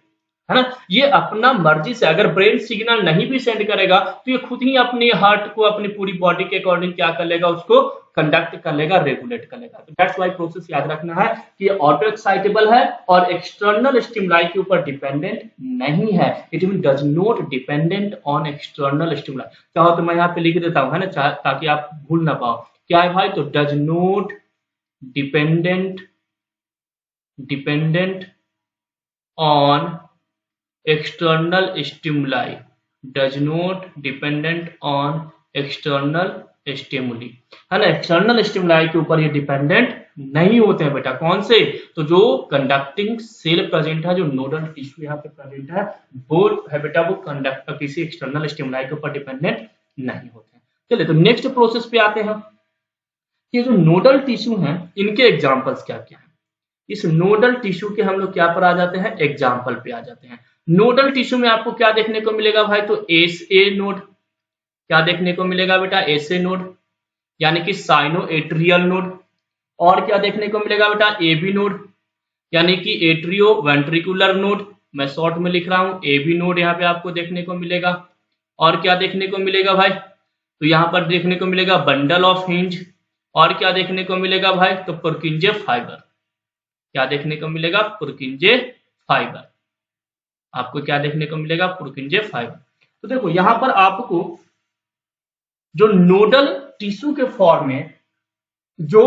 ना। ये अपना मर्जी से, अगर ब्रेन सिग्नल नहीं भी सेंड करेगा तो ये खुद ही अपने हार्ट को अपनी पूरी बॉडी के अकॉर्डिंग क्या कर लेगा, उसको कंडक्ट कर लेगा, रेगुलेट कर लेगा। तो दैट्स व्हाई प्रोसेस याद रखना है कि ये ऑटो एक्साइटेबल है और एक्सटर्नल स्टिमुलाई के ऊपर डिपेंडेंट नहीं है। It mean does not dependent on external stimuli. चाहो तो मैं यहाँ पे लिख देता हूँ, है ना, ताकि आप भूल ना पाओ। क्या है भाई, तो does not dependent on external stimuli, does not dependent on external stimuli, है ना। एक्सटर्नल स्टिमुलाई के ऊपर ये डिपेंडेंट नहीं होते हैं बेटा। कौन से, तो जो कंडक्टिंग सेल प्रेजेंट है, जो नोडल टिश्यू यहाँ पे प्रेजेंट है, वो है बेटा, वो कंडक्ट किसी एक्सटर्नल स्टिमुलाई के ऊपर डिपेंडेंट नहीं होते हैं। चलिए तो नेक्स्ट प्रोसेस पे आते हैं। ये जो नोडल टिश्यू हैं इनके एग्जांपल्स क्या क्या है। इस नोडल टिश्यू के हम लोग क्या पर आ जाते हैं, एग्जाम्पल पे आ जाते हैं। नोडल टिश्यू में आपको क्या देखने को मिलेगा भाई, तो एसए नोड। क्या देखने को मिलेगा बेटा, एसए नोड यानी कि साइनो एट्रियल नोड। और क्या देखने को मिलेगा बेटा, एबी नोड यानी कि एट्रियो वेंट्रिकुलर नोड। मैं शॉर्ट में लिख रहा हूं, एबी नोड यहाँ पे आपको देखने को मिलेगा। और क्या देखने को मिलेगा भाई, तो यहाँ पर देखने को मिलेगा बंडल ऑफ हिंज। और क्या देखने को मिलेगा भाई, तो पुरकिंजे फाइबर। क्या देखने को मिलेगा, पुरकिंजे फाइबर। आपको क्या देखने को मिलेगा, पुरकिंजे फाइबर। तो देखो यहां पर आपको जो नोडल टिश्यू के फॉर्म में जो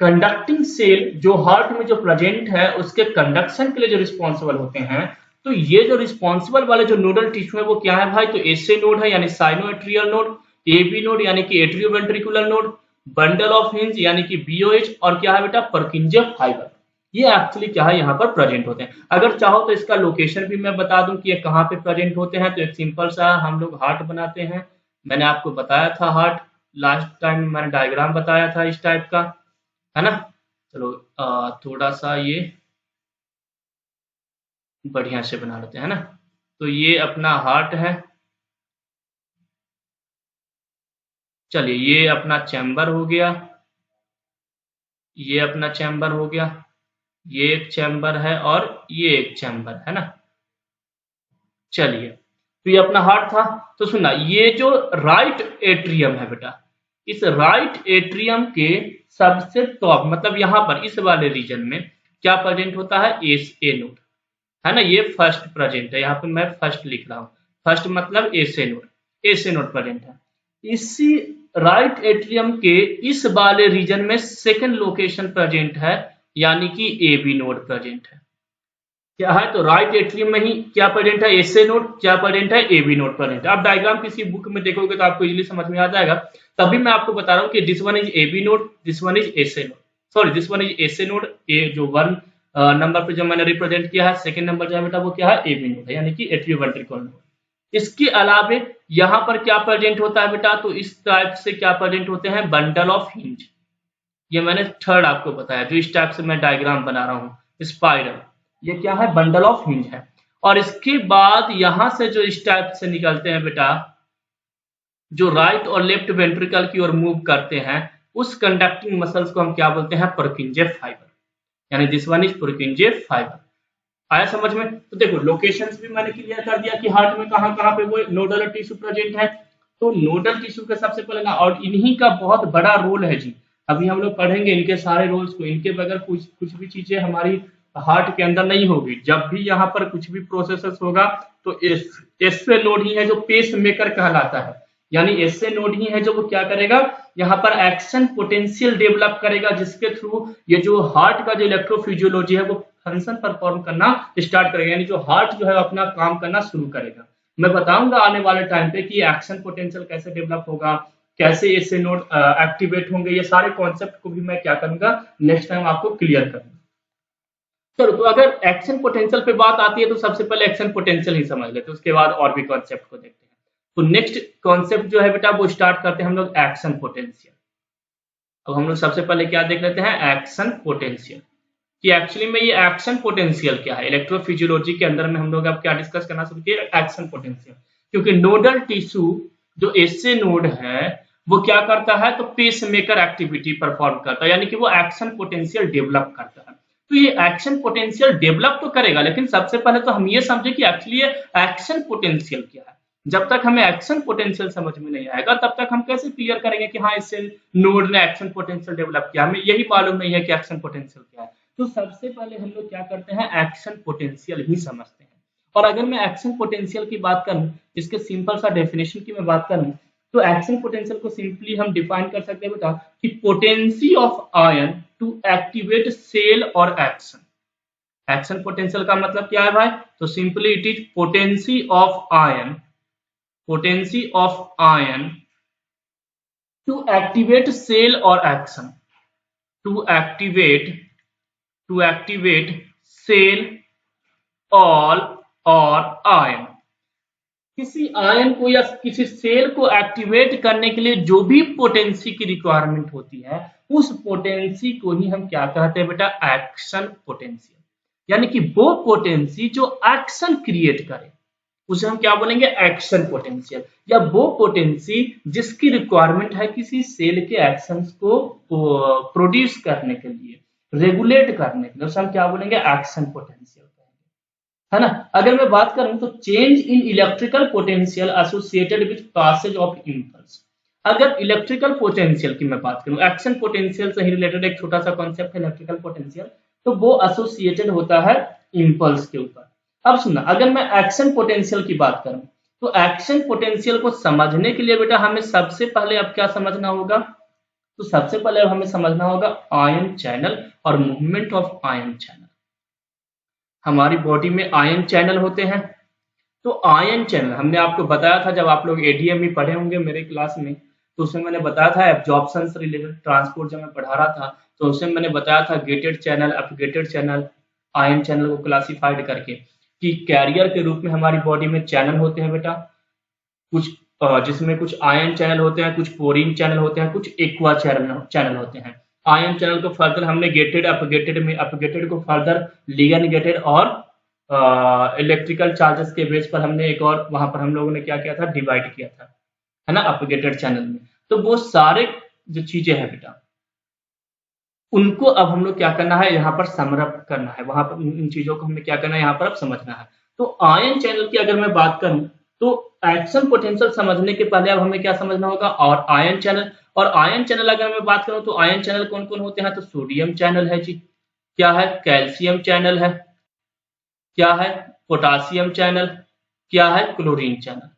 कंडक्टिंग सेल जो हार्ट में जो प्रेजेंट है उसके कंडक्शन के लिए जो रिस्पॉन्सिबल होते हैं, तो ये जो रिस्पॉन्सिबल वाले जो नोडल टिश्यू है वो क्या है भाई, तो एसए नोड है यानी साइनोएट्रियल नोड, एबी नोड यानी कि atrioventricular node, bundle of hinge यानी कि बीओएच, और क्या है बेटा, पुरकिंजे फाइबर। ये एक्चुअली क्या है यहाँ पर प्रेजेंट होते हैं। अगर चाहो तो इसका लोकेशन भी मैं बता दूं कि ये कहाँ पे प्रेजेंट होते हैं। तो एक सिंपल सा हम लोग हार्ट बनाते हैं, मैंने आपको बताया था हार्ट, लास्ट टाइम मैंने डायग्राम बताया था इस टाइप का, है ना। चलो थोड़ा सा ये बढ़िया से बना लेते हैं ना। तो ये अपना हार्ट है, चलिए ये अपना चैम्बर हो गया, ये अपना चैम्बर हो गया, ये एक चैम्बर है और ये एक चैम्बर है ना। चलिए तो ये अपना हार्ट था। तो सुनना, ये जो राइट एट्रियम है बेटा, इस राइट एट्रियम के सबसे टॉप मतलब यहाँ पर इस वाले रीजन में क्या प्रेजेंट होता है, एस ए नोड, है ना। ये फर्स्ट प्रेजेंट है, यहाँ पे मैं फर्स्ट लिख रहा हूँ, फर्स्ट मतलब S A node, S A node present है। इसी राइट एट्रियम के इस वाले रीजन में सेकंड लोकेशन प्रेजेंट है यानी कि एबी नोड प्रेजेंट है। क्या है, तो राइट एट्रियम में ही क्या प्रेजेंट है, एसए नोड, क्या प्रेजेंट है, एबी नोड प्रेजेंट है। आप डायग्राम किसी बुक में देखोगे तो आपको इजीली समझ में आ जाएगा। तभी मैं आपको बता रहा हूँ कि this one is AB node, this one is SA node, sorry this one is SA node, ए जो वन नंबर पे जो मैंने रिप्रेजेंट किया है, सेकंड नंबर जो है बेटा वो क्या है, एबी नोड है यानी कि एट्रियोवेंट्रिकुलर नोड। इसके अलावे यहाँ पर क्या प्रेजेंट होता है बेटा, तो इस टाइप से क्या प्रेजेंट होते हैं, बंडल ऑफ हिंज। ये मैंने थर्ड आपको बताया, जो इस टाइप से मैं डायग्राम बना रहा हूँ, स्पाइरल, ये क्या है, बंडल ऑफ हिंज है। और इसके बाद यहां से जो इस टाइप से निकलते हैं बेटा, जो राइट और लेफ्ट वेंट्रिकल की ओर मूव करते हैं, उस कंडक्टिंग मसल्स को हम क्या बोलते हैं, पुरकिंजे फाइबर। यानी दिस वन इज पुरकिंजे फाइबर। आया समझ में? तो देखो लोकेशंस भी मैंने क्लियर कर दिया कि हार्ट में कहाँ कहाँ पे वो नोडल टिश्यू प्रेजेंट है। तो नोडल टिश्यू के सबसे पहले ना, और इन्हीं का बहुत बड़ा रोल है जी। अभी हम लोग पढ़ेंगे इनके सारे रोल्स को। इनके बगैर कुछ भी चीजें हमारी हार्ट के अंदर नहीं होगी। जब भी यहाँ पर कुछ भी प्रोसेस होगा तो एसए नोड ही है जो पेस मेकर कहलाता है। यानी एसए नोड ही है जो वो क्या करेगा, यहाँ पर एक्शन पोटेंशियल डेवलप करेगा, जिसके थ्रू ये जो हार्ट का जो इलेक्ट्रोफिजियोलॉजी है वो फंक्शन परफॉर्म करना स्टार्ट करेगा, यानी जो हार्ट जो है अपना काम करना शुरू करेगा। मैं बताऊंगा आने वाले टाइम पे कि एक्शन पोटेंशियल कैसे डेवलप होगा, कैसे एसए नोड एक्टिवेट होंगे, ये सारे कॉन्सेप्ट को भी मैं क्या करूंगा नेक्स्ट टाइम आपको क्लियर करूंगा। चलो, तो अगर एक्शन पोटेंशियल पे बात आती है तो सबसे पहले एक्शन पोटेंशियल ही समझ लेते हैं, उसके बाद और भी कॉन्सेप्ट को देखते हैं। तो नेक्स्ट कॉन्सेप्ट जो है बेटा वो स्टार्ट करते हैं हम लोग एक्शन पोटेंशियल। अब हम लोग सबसे पहले क्या देख लेते हैं, एक्शन पोटेंशियल, कि एक्चुअली में ये एक्शन पोटेंशियल क्या है। इलेक्ट्रोफिजियोलॉजी के अंदर में हम लोग अब क्या डिस्कस करना शुरू किए, एक्शन पोटेंशियल। क्योंकि नोडल टिश्यू जो एसए नोड है वो क्या करता है, तो पेस मेकर एक्टिविटी परफॉर्म करता है, यानी कि वो एक्शन पोटेंशियल डेवलप करता है। तो ये एक्शन पोटेंशियल डेवलप तो करेगा, लेकिन सबसे पहले तो हम ये समझे कि एक्चुअली ये एक्शन पोटेंशियल क्या है। जब तक हमें एक्शन पोटेंशियल समझ में नहीं आएगा तब तक हम कैसे क्लियर करेंगे कि हाँ इससे नोड ने एक्शन पोटेंशियल डेवलप किया, हमें यही मालूम नहीं है कि एक्शन पोटेंशियल क्या है। तो सबसे पहले हम लोग क्या करते हैं, एक्शन पोटेंशियल ही समझते हैं। और अगर मैं एक्शन पोटेंशियल की बात करूं, इसके सिंपल सा डेफिनेशन की मैं बात करूं, तो एक्शन पोटेंशियल को सिंपली हम डिफाइन कर सकते हैं बेटा कि potency of ion to activate cell or action. Action potential का मतलब क्या है भाई, तो simply it is potency of ion, potency of ion to activate cell or action, to activate cell all or ion. किसी आयन को या किसी सेल को एक्टिवेट करने के लिए जो भी पोटेंसी की रिक्वायरमेंट होती है, उस पोटेंसी को ही हम क्या कहते हैं बेटा, एक्शन पोटेंशियल। यानी कि वो पोटेंसी जो एक्शन क्रिएट करे उसे हम क्या बोलेंगे, एक्शन पोटेंशियल। या वो पोटेंसी जिसकी रिक्वायरमेंट है किसी सेल के एक्शंस को प्रोड्यूस करने के लिए, रेगुलेट करने के लिए, उसे हम क्या बोलेंगे, एक्शन पोटेंशियल कहेंगे, है ना। अगर मैं बात करूं तो change in electrical potential associated with passage of impulse. अगर इलेक्ट्रिकल पोटेंशियल की मैं बात करूं, एक्शन पोटेंशियल से ही रिलेटेड एक छोटा सा कॉन्सेप्ट है इलेक्ट्रिकल पोटेंशियल, तो वो एसोसिएटेड होता है इंपल्स के ऊपर। अब सुनना, अगर मैं एक्शन पोटेंशियल की बात करूं तो एक्शन पोटेंशियल को समझने के लिए बेटा हमें सबसे पहले अब क्या समझना होगा, तो सबसे पहले अब हमें समझना होगा आयन चैनल और मूवमेंट ऑफ आयन चैनल। हमारी बॉडी में आयन चैनल होते हैं। तो आयन चैनल हमने आपको बताया था, जब आप लोग एडीएमई पढ़े होंगे मेरे क्लास में, तो उसमें मैंने बताया था एब्जॉर्प्शन से रिलेटेड ट्रांसपोर्ट, जब मैं पढ़ा रहा था तो उसमें मैंने बताया था गेटेड चैनल, अपगेटेड चैनल, आयन चैनल को क्लासिफाइड करके कि कैरियर के रूप में हमारी बॉडी में चैनल होते हैं बेटा, कुछ जिसमें कुछ आयन चैनल होते हैं, कुछ पोरीन चैनल होते हैं, कुछ एक्वा चैनल होते हैं। आयन चैनल को फर्दर हमने गेटेड अपगेटेड में, अपगेटेड को फर्दर लिगन गेटेड और इलेक्ट्रिकल चार्जेस के बेस पर हमने एक और वहां पर हम लोगों ने क्या किया था, डिवाइड किया था, है ना, अपगेटेड चैनल में। तो वो सारे जो चीजें हैं बेटा उनको अब हम लोग क्या करना है, यहाँ पर समरप करना है, वहां पर इन चीजों को हमें क्या करना है, यहाँ पर अब समझना है। तो आयन चैनल की अगर मैं बात करूं तो एक्शन पोटेंशियल समझने के पहले अब हमें क्या समझना होगा, और आयन चैनल। और आयन चैनल अगर मैं बात करूं तो आयन चैनल कौन कौन होते हैं, तो सोडियम चैनल है जी, क्या है, कैल्शियम चैनल है, क्या है, पोटासियम चैनल, क्या है, क्लोरीन चैनल।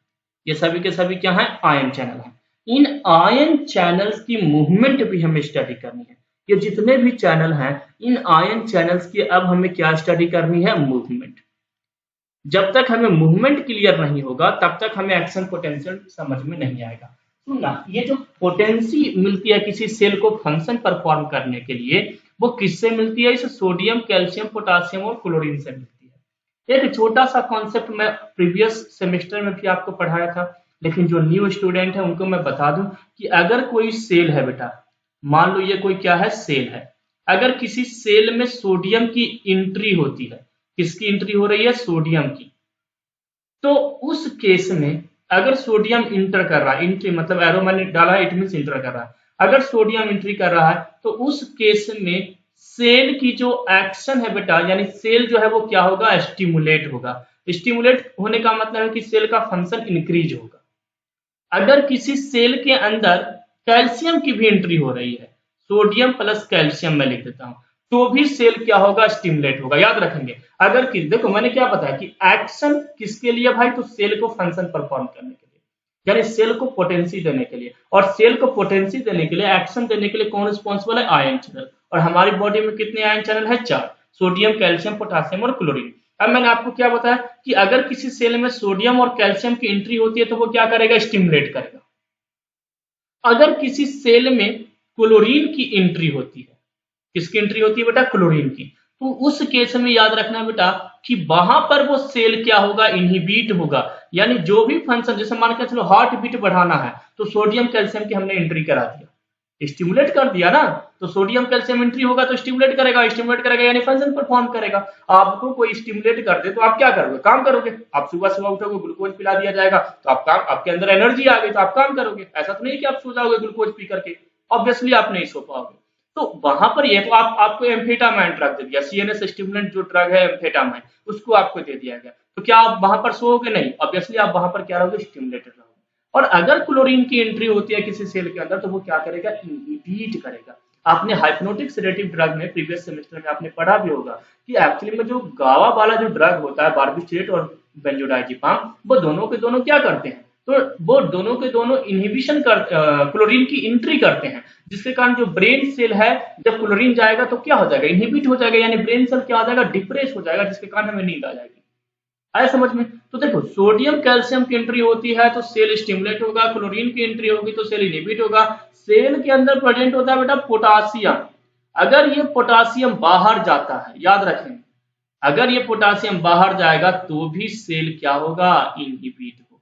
ये सभी के सभी क्या है, आयन चैनल है। इन आयन चैनल्स की मूवमेंट भी हमें स्टडी करनी है। ये जितने भी चैनल हैं, इन आयन चैनल्स की अब हमें क्या स्टडी करनी है, मूवमेंट। जब तक हमें मूवमेंट क्लियर नहीं होगा तब तक हमें एक्शन पोटेंशियल समझ में नहीं आएगा। सुनना, ये जो पोटेंसी मिलती है किसी सेल को फंक्शन परफॉर्म करने के लिए, वो किससे मिलती है, इसे सोडियम, कैल्शियम, पोटासियम और क्लोरीन से मिलती है। एक छोटा सा कॉन्सेप्ट मैं प्रीवियस सेमेस्टर में भी आपको पढ़ाया था, लेकिन जो न्यू स्टूडेंट है उनको मैं बता दूं कि अगर कोई सेल है बेटा, मान लो ये कोई क्या है, सेल है, अगर किसी सेल में सोडियम की एंट्री होती है, किसकी एंट्री हो रही है, सोडियम की, तो उस केस में अगर सोडियम इंटर कर रहा है, एंट्री मतलब एरो मैंने डाला है, इट मींस इंटर कर रहा है, अगर सोडियम एंट्री कर रहा है तो उस केस में सेल की जो एक्शन है बेटा, यानी सेल जो है वो क्या होगा, स्टिमुलेट होगा। स्टिमुलेट होने का मतलब है कि सेल का फंक्शन इंक्रीज होगा। अगर किसी सेल के अंदर कैल्शियम की भी एंट्री हो रही है, सोडियम प्लस कैल्शियम मैं लिख देता हूं, तो भी सेल क्या होगा, स्टिमुलेट होगा। याद रखेंगे। अगर कि देखो मैंने क्या बताया कि एक्शन किसके लिए भाई, तो सेल को फंक्शन परफॉर्म करने के लिए, यानी सेल को पोटेंसी देने के लिए। और सेल को पोटेंसी देने के लिए, एक्शन देने के लिए कौन रिस्पॉन्सिबल है, आयन चैनल। और हमारी बॉडी में कितने आयन चैनल है, 4, सोडियम, कैल्शियम, पोटासियम और क्लोरीन। अब मैंने आपको क्या बताया कि अगर किसी सेल में सोडियम और कैल्शियम की एंट्री होती है तो वो क्या करेगा, स्टिमुलेट करेगा। अगर किसी सेल में क्लोरीन की एंट्री होती है, किसकी एंट्री होती है बेटा, क्लोरीन की, तो उस केस में याद रखना बेटा कि वहां पर वो सेल क्या होगा, इनहिबिट होगा। यानी जो भी फंक्शन, जैसे मान के चलो हार्ट बीट बढ़ाना है तो सोडियम कैल्शियम की हमने एंट्री करा दिया, स्टिमुलेट कर दिया ना, तो सोडियम कैल्शियम एंट्री होगा तो स्टिमुलेट करेगा, स्टिमुलेट करेगा यानी फंक्शन परफॉर्म करेगा। आपको कोई स्टिमुलेट कर दे तो आप क्या करोगे, काम करोगे। आप सुबह सुबह उठोगे, ग्लूकोज पिला दिया जाएगा तो आप काम, आपके अंदर एनर्जी आ गई तो आप काम करोगे। ऐसा तो नहीं कि आप सो जाओगे ग्लूकोज पी करके, ऑब्वियसली आप नहीं सो पाओगे। तो वहां पर ये तो आपको एम्फेटामाइन ड्रग दे दिया, सीएनएस स्टिमुलेंट जो ड्रग है एम्फेटामाइन, उसको आपको दे दिया गया, तो क्या आप वहां पर सोओगे, नहीं, ऑब्वियसली आप वहां पर क्या रहोगे, स्टिमुलेटेड रहोगे। और अगर क्लोरीन की एंट्री होती है किसी सेल के अंदर तो वो क्या करेगा, इनहिबिट करेगा। आपने हाइप्नोटिक सेडेटिव ड्रग में प्रीवियस सेमेस्टर में आपने पढ़ा भी होगा कि एक्चुअली में जो गावा वाला जो ड्रग होता है, बार्बिट्रेट और बेंजोडाइजिपाम, वो दोनों के दोनों क्या करते हैं, तो वो दोनों के दोनों इनहिबिशन कर क्लोरीन की एंट्री करते हैं, जिसके कारण जो ब्रेन सेल है, जब क्लोरीन जाएगा तो क्या हो जाएगा, इनहिबिट हो जाएगा, यानी ब्रेन सेल क्या हो जाएगा, डिप्रेस हो जाएगा, जिसके कारण हमें नींद आ जाएगी। आया समझ में। तो देखो सोडियम कैल्शियम की एंट्री होती है तो सेल स्टिमुलेट होगा, क्लोरीन की एंट्री होगी तो सेल इनहिबिट होगा। सेल के अंदर प्रेजेंट होता है बेटा पोटासियम। अगर ये पोटासियम बाहर जाता है, याद रखें, अगर ये पोटासियम बाहर जाएगा तो भी सेल क्या होगा, इनहिबिट होगा।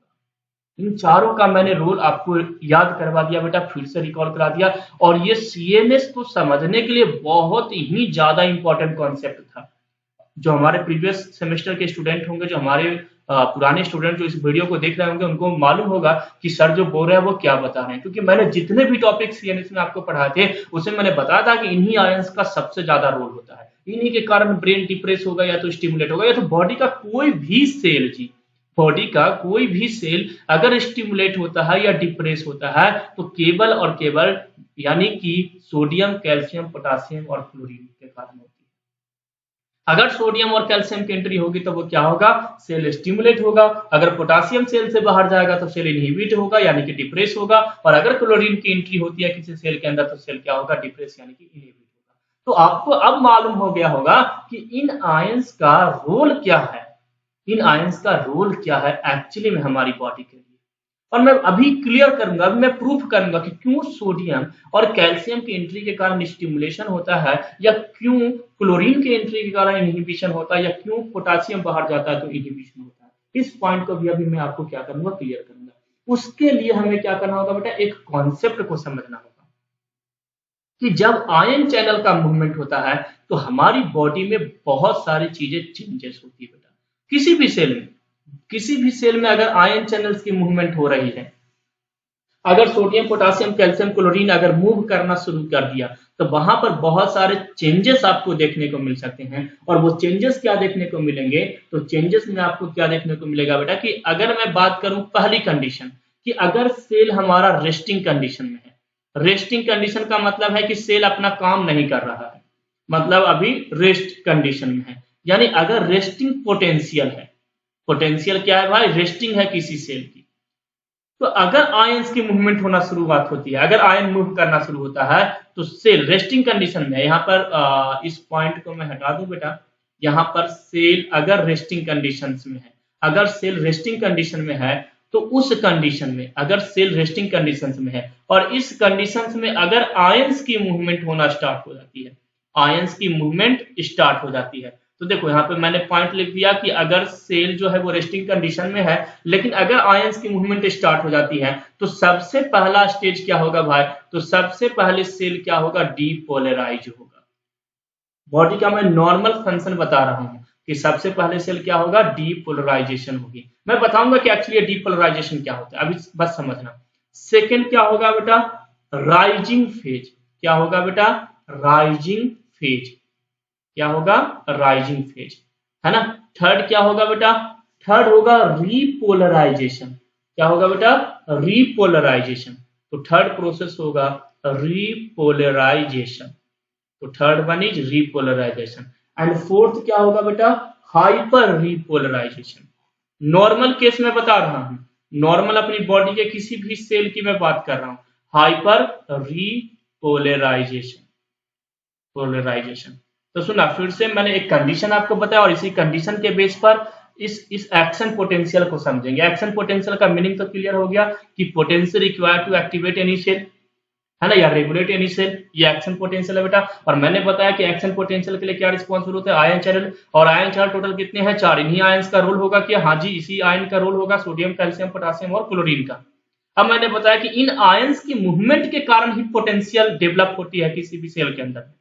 इन चारों का मैंने रोल आपको याद करवा दिया बेटा, फिर से रिकॉल करा दिया। और ये सीएनएस को समझने के लिए बहुत ही ज्यादा इंपॉर्टेंट कॉन्सेप्ट था। जो हमारे प्रीवियस सेमेस्टर के स्टूडेंट होंगे, जो हमारे पुराने स्टूडेंट जो इस वीडियो को देख रहे होंगे, उनको मालूम होगा कि सर जो बोल रहे हैं वो क्या बता रहे हैं, क्योंकि मैंने जितने भी टॉपिक सीएनएस में आपको पढ़ाए थे उसमें मैंने बताया था कि इन्हीं आयंस का सबसे ज्यादा रोल होता है। इन्हीं के कारण ब्रेन डिप्रेस होगा, या तो स्टिमुलेट होगा, या तो बॉडी का कोई भी सेल जी, बॉडी का कोई भी सेल अगर स्टिमुलेट होता है या डिप्रेस होता है तो केवल और केवल यानी कि सोडियम, कैल्शियम, पोटासियम और क्लोरीन के कारण होती है। अगर सोडियम और कैल्शियम की एंट्री होगी तो वो क्या होगा, सेल स्टिमुलेट होगा। अगर पोटासियम सेल से बाहर जाएगा तो सेल इनहिबिट होगा यानी कि डिप्रेस होगा। और अगर क्लोरीन की एंट्री होती है किसी सेल के अंदर तो सेल क्या होगा, डिप्रेस यानी कि इनहिबिट होगा। तो आपको अब मालूम हो गया होगा कि इन आयंस का रोल क्या है, इन आयंस का रोल क्या है एक्चुअली में हमारी बॉडी के लिए। और मैं अभी क्लियर करूंगा, अभी मैं प्रूफ करूंगा कि क्यों सोडियम और कैल्शियम की एंट्री के कारण स्टिमुलेशन होता है, या क्यों क्लोरीन की एंट्री के कारण इनहिबिशन होता है, या क्यों पोटासियम बाहर जाता है तो इनहिबिशन होता है। इस पॉइंट को भी अभी मैं आपको क्या करूंगा, क्लियर करूंगा। उसके लिए हमें क्या करना होगा बेटा, एक कॉन्सेप्ट को समझना होगा कि जब आयन चैनल का मूवमेंट होता है तो हमारी बॉडी में बहुत सारी चीजें चेंजेस होती है बेटा। किसी भी सेल में, किसी भी सेल में अगर आयन चैनल्स की मूवमेंट हो रही है, अगर सोडियम, पोटासियम, कैल्शियम, क्लोरीन अगर मूव करना शुरू कर दिया तो वहां पर बहुत सारे चेंजेस आपको देखने को मिल सकते हैं। और वो चेंजेस क्या देखने को मिलेंगे, तो चेंजेस में आपको क्या देखने को मिलेगा बेटा कि अगर मैं बात करूं पहली कंडीशन कि अगर सेल हमारा रेस्टिंग कंडीशन में है, रेस्टिंग कंडीशन का मतलब है कि सेल अपना काम नहीं कर रहा है, मतलब अभी रेस्ट कंडीशन में है, यानी अगर रेस्टिंग पोटेंशियल है, पोटेंशियल क्या है भाई, रेस्टिंग है किसी सेल की, तो अगर आयंस की मूवमेंट होना शुरुआत होती है, अगर आयन मूव करना शुरू होता है तो सेल रेस्टिंग कंडीशन में है। यहाँ पर इस पॉइंट को मैं हटा दूं बेटा, यहाँ पर सेल अगर रेस्टिंग कंडीशन में है, अगर सेल रेस्टिंग कंडीशन में है तो उस कंडीशन में, अगर सेल रेस्टिंग कंडीशन में है और इस कंडीशन में अगर आयंस की मूवमेंट होना स्टार्ट हो जाती है, आयंस की मूवमेंट स्टार्ट हो जाती है, तो देखो यहाँ पे मैंने पॉइंट लिख दिया कि अगर सेल जो है वो रेस्टिंग कंडीशन में है, लेकिन अगर आयंस की मूवमेंट स्टार्ट हो जाती है तो सबसे पहला स्टेज क्या होगा भाई, तो सबसे पहले सेल क्या होगा, डीपोलराइज होगा। बॉडी का मैं नॉर्मल फंक्शन बता रहा हूं कि सबसे पहले सेल क्या होगा, डीपोलराइजेशन होगी। मैं बताऊंगा कि एक्चुअली डीपोलराइजेशन क्या होता है, अभी बस समझना। सेकेंड क्या होगा बेटा, राइजिंग फेज। क्या होगा बेटा, राइजिंग फेज। क्या होगा, राइजिंग फेज, है ना। थर्ड क्या होगा बेटा, थर्ड होगा रीपोलराइजेशन। क्या होगा बेटा, रीपोलराइजेशन। तो थर्ड प्रोसेस होगा रीपोलराइजेशन। तो third one is repolarisation. And fourth क्या होगा बेटा, हाइपर रीपोलराइजेशन। नॉर्मल केस में बता रहा हूं, नॉर्मल अपनी बॉडी के किसी भी सेल की मैं बात कर रहा हूं, हाइपर रीपोलराइजेशन, पोलराइजेशन। तो सुना, फिर से मैंने एक कंडीशन आपको बताया और इसी कंडीशन के बेस पर इस एक्शन पोटेंशियल को समझेंगे। एक्शन पोटेंशियल का मीनिंग तो क्लियर हो गया कि potential required to activate any cell, है ना, या रेगुलेट एनी सेल, ये एक्शन पोटेंशियल है बेटा। और मैंने बताया कि एक्शन पोटेंशियल के लिए क्या रिस्पॉन्सिबल होता है, आयन चैनल। और आयन चैनल टोटल कितने हैं, 4। इन्हीं आयंस का रोल होगा कि, हाँ जी, इसी आयन का रोल होगा, सोडियम, कैल्शियम, पोटासियम और क्लोरीन का। अब मैंने बताया कि इन आयंस की मूवमेंट के कारण ही पोटेंशियल डेवलप होती है किसी भी सेल के अंदर।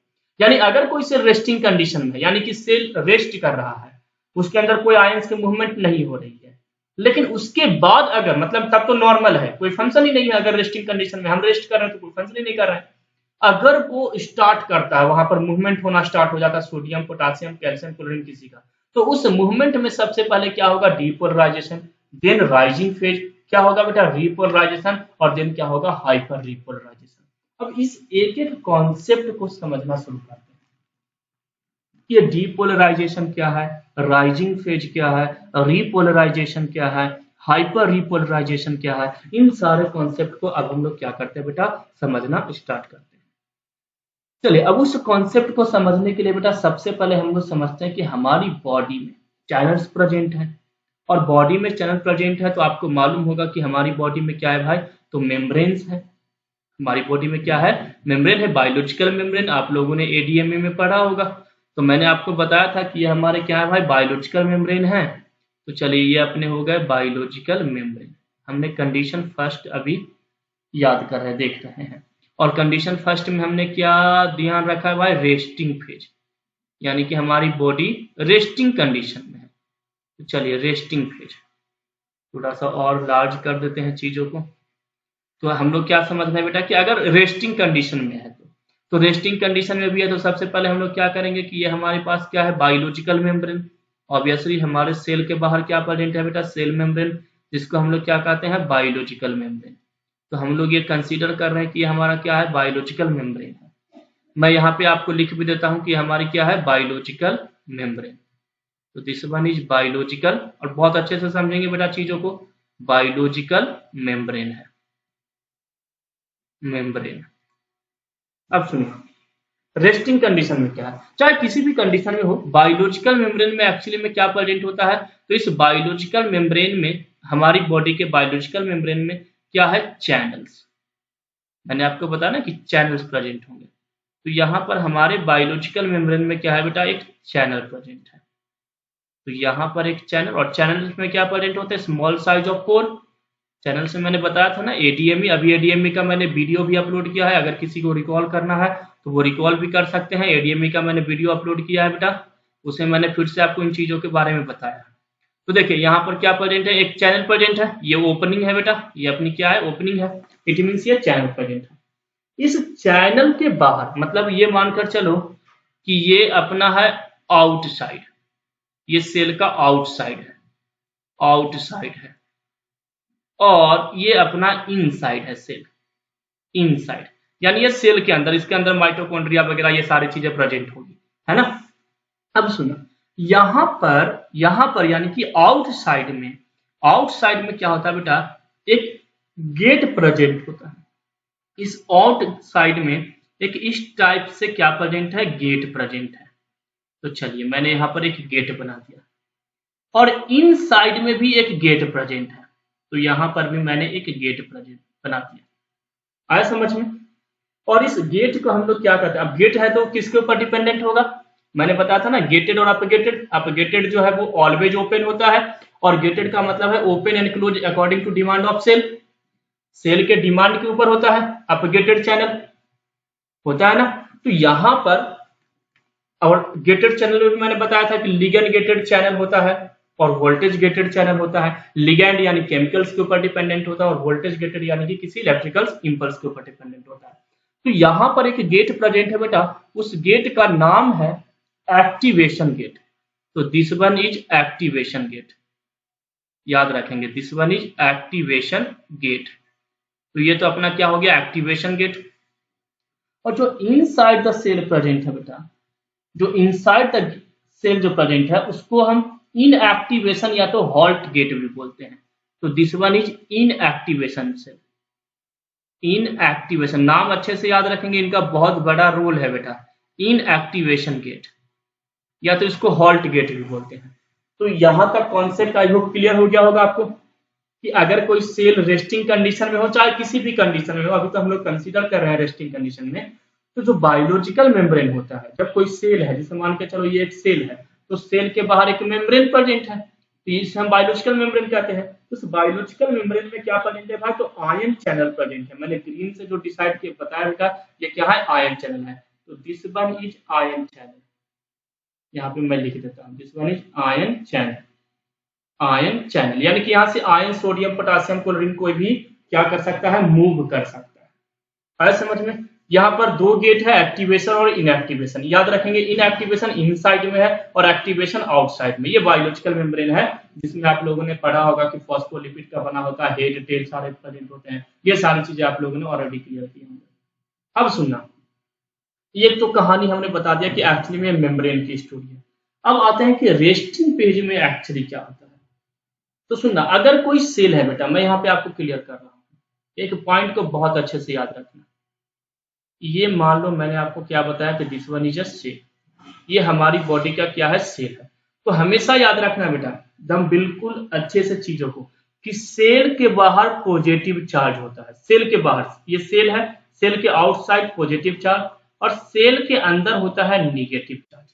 यानी अगर कोई सेल रेस्टिंग कंडीशन में, यानी कि सेल रेस्ट कर रहा है, उसके अंदर कोई आयंस की मूवमेंट नहीं हो रही है, लेकिन उसके बाद अगर, मतलब तब तो नॉर्मल है, कोई फंक्शन ही नहीं है। अगर रेस्टिंग कंडीशन में हम रेस्ट कर रहे हैं तो कोई फंक्शन ही नहीं कर रहे हैं। अगर वो स्टार्ट करता है, वहां पर मूवमेंट होना स्टार्ट हो जाता है, सोडियम, पोटासियम, कैल्शियम, क्लोरीन किसी का, तो उस मूवमेंट में सबसे पहले क्या होगा, डीपोलराइजेशन, देन राइजिंग फेज, क्या होगा बेटा, रीपोलराइजेशन, और देन क्या होगा, हाइपर रीपोलराइजेशन। अब इस एक एक कॉन्सेप्ट को समझना शुरू करते हैं। ये डीपोलराइजेशन क्या है, राइजिंग फेज क्या है, रीपोलराइजेशन क्या है, हाइपर रीपोलराइजेशन क्या है, इन सारे कॉन्सेप्ट को अब हम लोग क्या करते हैं बेटा, समझना स्टार्ट करते हैं। चलिए, अब उस कॉन्सेप्ट को समझने के लिए बेटा सबसे पहले हम लोग समझते हैं कि हमारी बॉडी में चैनल्स प्रेजेंट है। और बॉडी में चैनल प्रेजेंट है तो आपको मालूम होगा कि हमारी बॉडी में क्या है भाई, तो मेम्ब्रेन्स है। हमारी बॉडी में क्या है, मेम्ब्रेन है, बायोलॉजिकल मेम्ब्रेन। आप लोगों ने एडीएमए में पढ़ा होगा, तो मैंने आपको बताया था कि ये हमारे क्या है भाई, बायोलॉजिकल मेम्ब्रेन है। तो चलिए, ये अपने हो गए बायोलॉजिकल मेम्ब्रेन। हमने कंडीशन फर्स्ट अभी याद कर रहे, देख रहे हैं। और कंडीशन फर्स्ट में हमने क्या ध्यान रखा है भाई, रेस्टिंग फेज, यानी कि हमारी बॉडी रेस्टिंग कंडीशन में है। तो चलिए, रेस्टिंग फेज थोड़ा सा और लार्ज कर देते हैं चीजों को। तो हम लोग क्या समझ रहे हैं बेटा कि अगर रेस्टिंग कंडीशन में है तो रेस्टिंग कंडीशन में भी है, तो सबसे पहले हम लोग क्या करेंगे कि ये हमारे पास क्या है, बायोलॉजिकल मेम्ब्रेन। ऑब्वियसली हमारे सेल के बाहर क्या प्रेजेंट है बेटा, सेल मेम्ब्रेन, जिसको हम लोग क्या कहते हैं, बायोलॉजिकल मेम्ब्रेन। तो हम लोग ये कंसीडर कर रहे हैं कि ये हमारा क्या है, बायोलॉजिकल मेम्ब्रेन है। मैं यहाँ पे आपको लिख भी देता हूँ कि हमारी क्या है, बायोलॉजिकल मेम्ब्रेन। तो दिस वन इज बायोलॉजिकल, और बहुत अच्छे से समझेंगे बेटा चीजों को, बायोलॉजिकल मेम्ब्रेन है, मेम्ब्रेन। अब सुनिए, रेस्टिंग कंडीशन में क्या है, चाहे किसी भी कंडीशन में हो, बायोलॉजिकल मेम्ब्रेन में एक्चुअली में क्या प्रेजेंट होता है, तो इस बायोलॉजिकल मेम्ब्रेन में, हमारी बॉडी के बायोलॉजिकल मेम्ब्रेन में क्या है, चैनल्स। मैंने आपको बताया ना कि चैनल्स प्रेजेंट होंगे। तो यहाँ पर हमारे बायोलॉजिकल मेम्ब्रेन में क्या है बेटा, एक चैनल प्रेजेंट है। तो यहाँ पर एक चैनल, और चैनल में क्या प्रेजेंट होते हैं, small size of pore. Channel से मैंने बताया था ना एडीएमई, अभी एडीएमई का मैंने वीडियो भी अपलोड किया है, अगर किसी को रिकॉल करना है तो वो रिकॉल भी कर सकते हैं। एडीएमई का मैंने वीडियो अपलोड किया है बेटा, उसे मैंने फिर से आपको इन चीजों के बारे में बताया। तो देखिए, यहाँ पर क्या प्रेजेंट है, एक चैनल प्रेजेंट है, ये ओपनिंग है बेटा, ये अपनी क्या है, ओपनिंग है, इट मीन्स ये चैनल प्रेजेंट है। इस चैनल के बाहर, मतलब ये मानकर चलो कि ये अपना है आउटसाइड, ये सेल का आउटसाइड है, आउटसाइड है, और ये अपना इनसाइड है, सेल इनसाइड, यानी ये सेल के अंदर, इसके अंदर माइटोकॉन्ड्रिया वगैरह ये सारी चीजें प्रेजेंट होगी, है ना। अब सुनो, यहां पर यानी कि आउटसाइड में क्या होता है बेटा, एक गेट प्रेजेंट होता है। इस आउटसाइड में एक इस टाइप से क्या प्रेजेंट है, गेट प्रेजेंट है। तो चलिए, मैंने यहां पर एक गेट बना दिया, और इनसाइड में भी एक गेट प्रेजेंट है। तो यहां पर भी मैंने एक गेट प्रेजेंट बना दिया, आया समझ में। और इस गेट को हम लोग क्या कहते हैं, अब गेट है तो किसके ऊपर डिपेंडेंट होगा, मैंने बताया था ना, गेटेड और अपगेटेड। अपगेटेड जो है वो ऑलवेज ओपन होता है, और गेटेड का मतलब है open and close according to demand of cell. Cell के डिमांड के ऊपर होता है अपगेटेड चैनल, होता है ना। तो यहां पर, और गेटेड चैनल में भी मैंने बताया था कि लिगेंड गेटेड चैनल होता है और वोल्टेज गेटेड चैनल होता है। लिगेंड यानी केमिकल्स के ऊपर डिपेंडेंट होता है, और वोल्टेज गेटेड यानी कि किसी इलेक्ट्रिकल इंपल्स के ऊपर डिपेंडेंट होता है। तो यहां पर एक गेट प्रेजेंट है बेटा, उस गेट का नाम है एक्टिवेशन गेट। तो this one is activation gate, याद रखेंगे, this one is activation gate. तो ये तो अपना क्या हो गया, एक्टिवेशन गेट। और जो इनसाइड द सेल प्रेजेंट है बेटा, जो इनसाइड द सेल जो प्रेजेंट है उसको हम इनएक्टिवेशन या तो हॉल्ट गेट भी बोलते हैं। तो this one is inactivation cell. Inactivation नाम अच्छे से याद रखेंगे, इनका बहुत बड़ा रोल है बेटा। इनएक्टिवेशन गेट या तो इसको हॉल्ट गेट भी बोलते हैं। तो यहां तक कॉन्सेप्ट आई होप क्लियर हो गया होगा आपको कि अगर कोई सेल रेस्टिंग कंडीशन में हो, चाहे किसी भी कंडीशन में हो, अभी तो हम लोग कंसीडर कर रहे हैं रेस्टिंग कंडीशन में, तो जो बायोलॉजिकल मेम्ब्रेन होता है, जब कोई सेल है, जैसे मान के चलो ये एक सेल है, तो सेल के बाहर एक मेम्ब्रेन प्रेजेंट है, तो इसे हम बायोलॉजिकल मेम्ब्रेन कहते हैं। तो उस बायोलॉजिकल मेम्ब्रेन में क्या प्रेजेंट है भाई, तो आयन चैनल प्रेजेंट है। मैंने ग्रीन से जो डिसाइड किया बताया बेटा, ये क्या है, आयन चैनल है। तो this one is ion channel, यहाँ पे मैं लिख देता हूँ, this one is ion channel. Ion channel यानी कि यहाँ से आयन, सोडियम, पोटासियम, क्लोरीन कोई भी क्या कर सकता है, मूव कर सकता है। आया समझ में। यहाँ पर दो गेट है, एक्टिवेशन और इनएक्टिवेशन। याद रखेंगे, इनएक्टिवेशन इनसाइड में है और एक्टिवेशन आउटसाइड में। ये बायोलॉजिकल मेम्ब्रेन है जिसमें आप लोगों ने पढ़ा होगा कि फॉस्फोलिपिड का बना होता है, हेड टेल सारे प्रेजेंट होते हैं। ये सारी चीजें आप लोगों ने ऑलरेडी क्लियर की होंगी। अब सुनना, ये तो कहानी हमने बता दिया कि एक्चुअली में मेम्ब्रेन की स्टोरी है। अब आते हैं कि रेस्टिंग पेज में एक्चुअली क्या होता है। तो सुनना, अगर कोई सेल है बेटा, मैं यहाँ पे आपको क्लियर कर रहा हूँ, एक पॉइंट को बहुत अच्छे से याद रखना। ये मान लो मैंने आपको क्या बताया कि this one is a cell, ये हमारी बॉडी का क्या है, सेल है। तो हमेशा याद रखना बेटा एकदम बिल्कुल अच्छे से चीजों को, कि सेल के बाहर पॉजिटिव चार्ज होता है। सेल के बाहर, ये सेल है, सेल के आउटसाइड पॉजिटिव चार्ज और सेल के अंदर होता है निगेटिव चार्ज।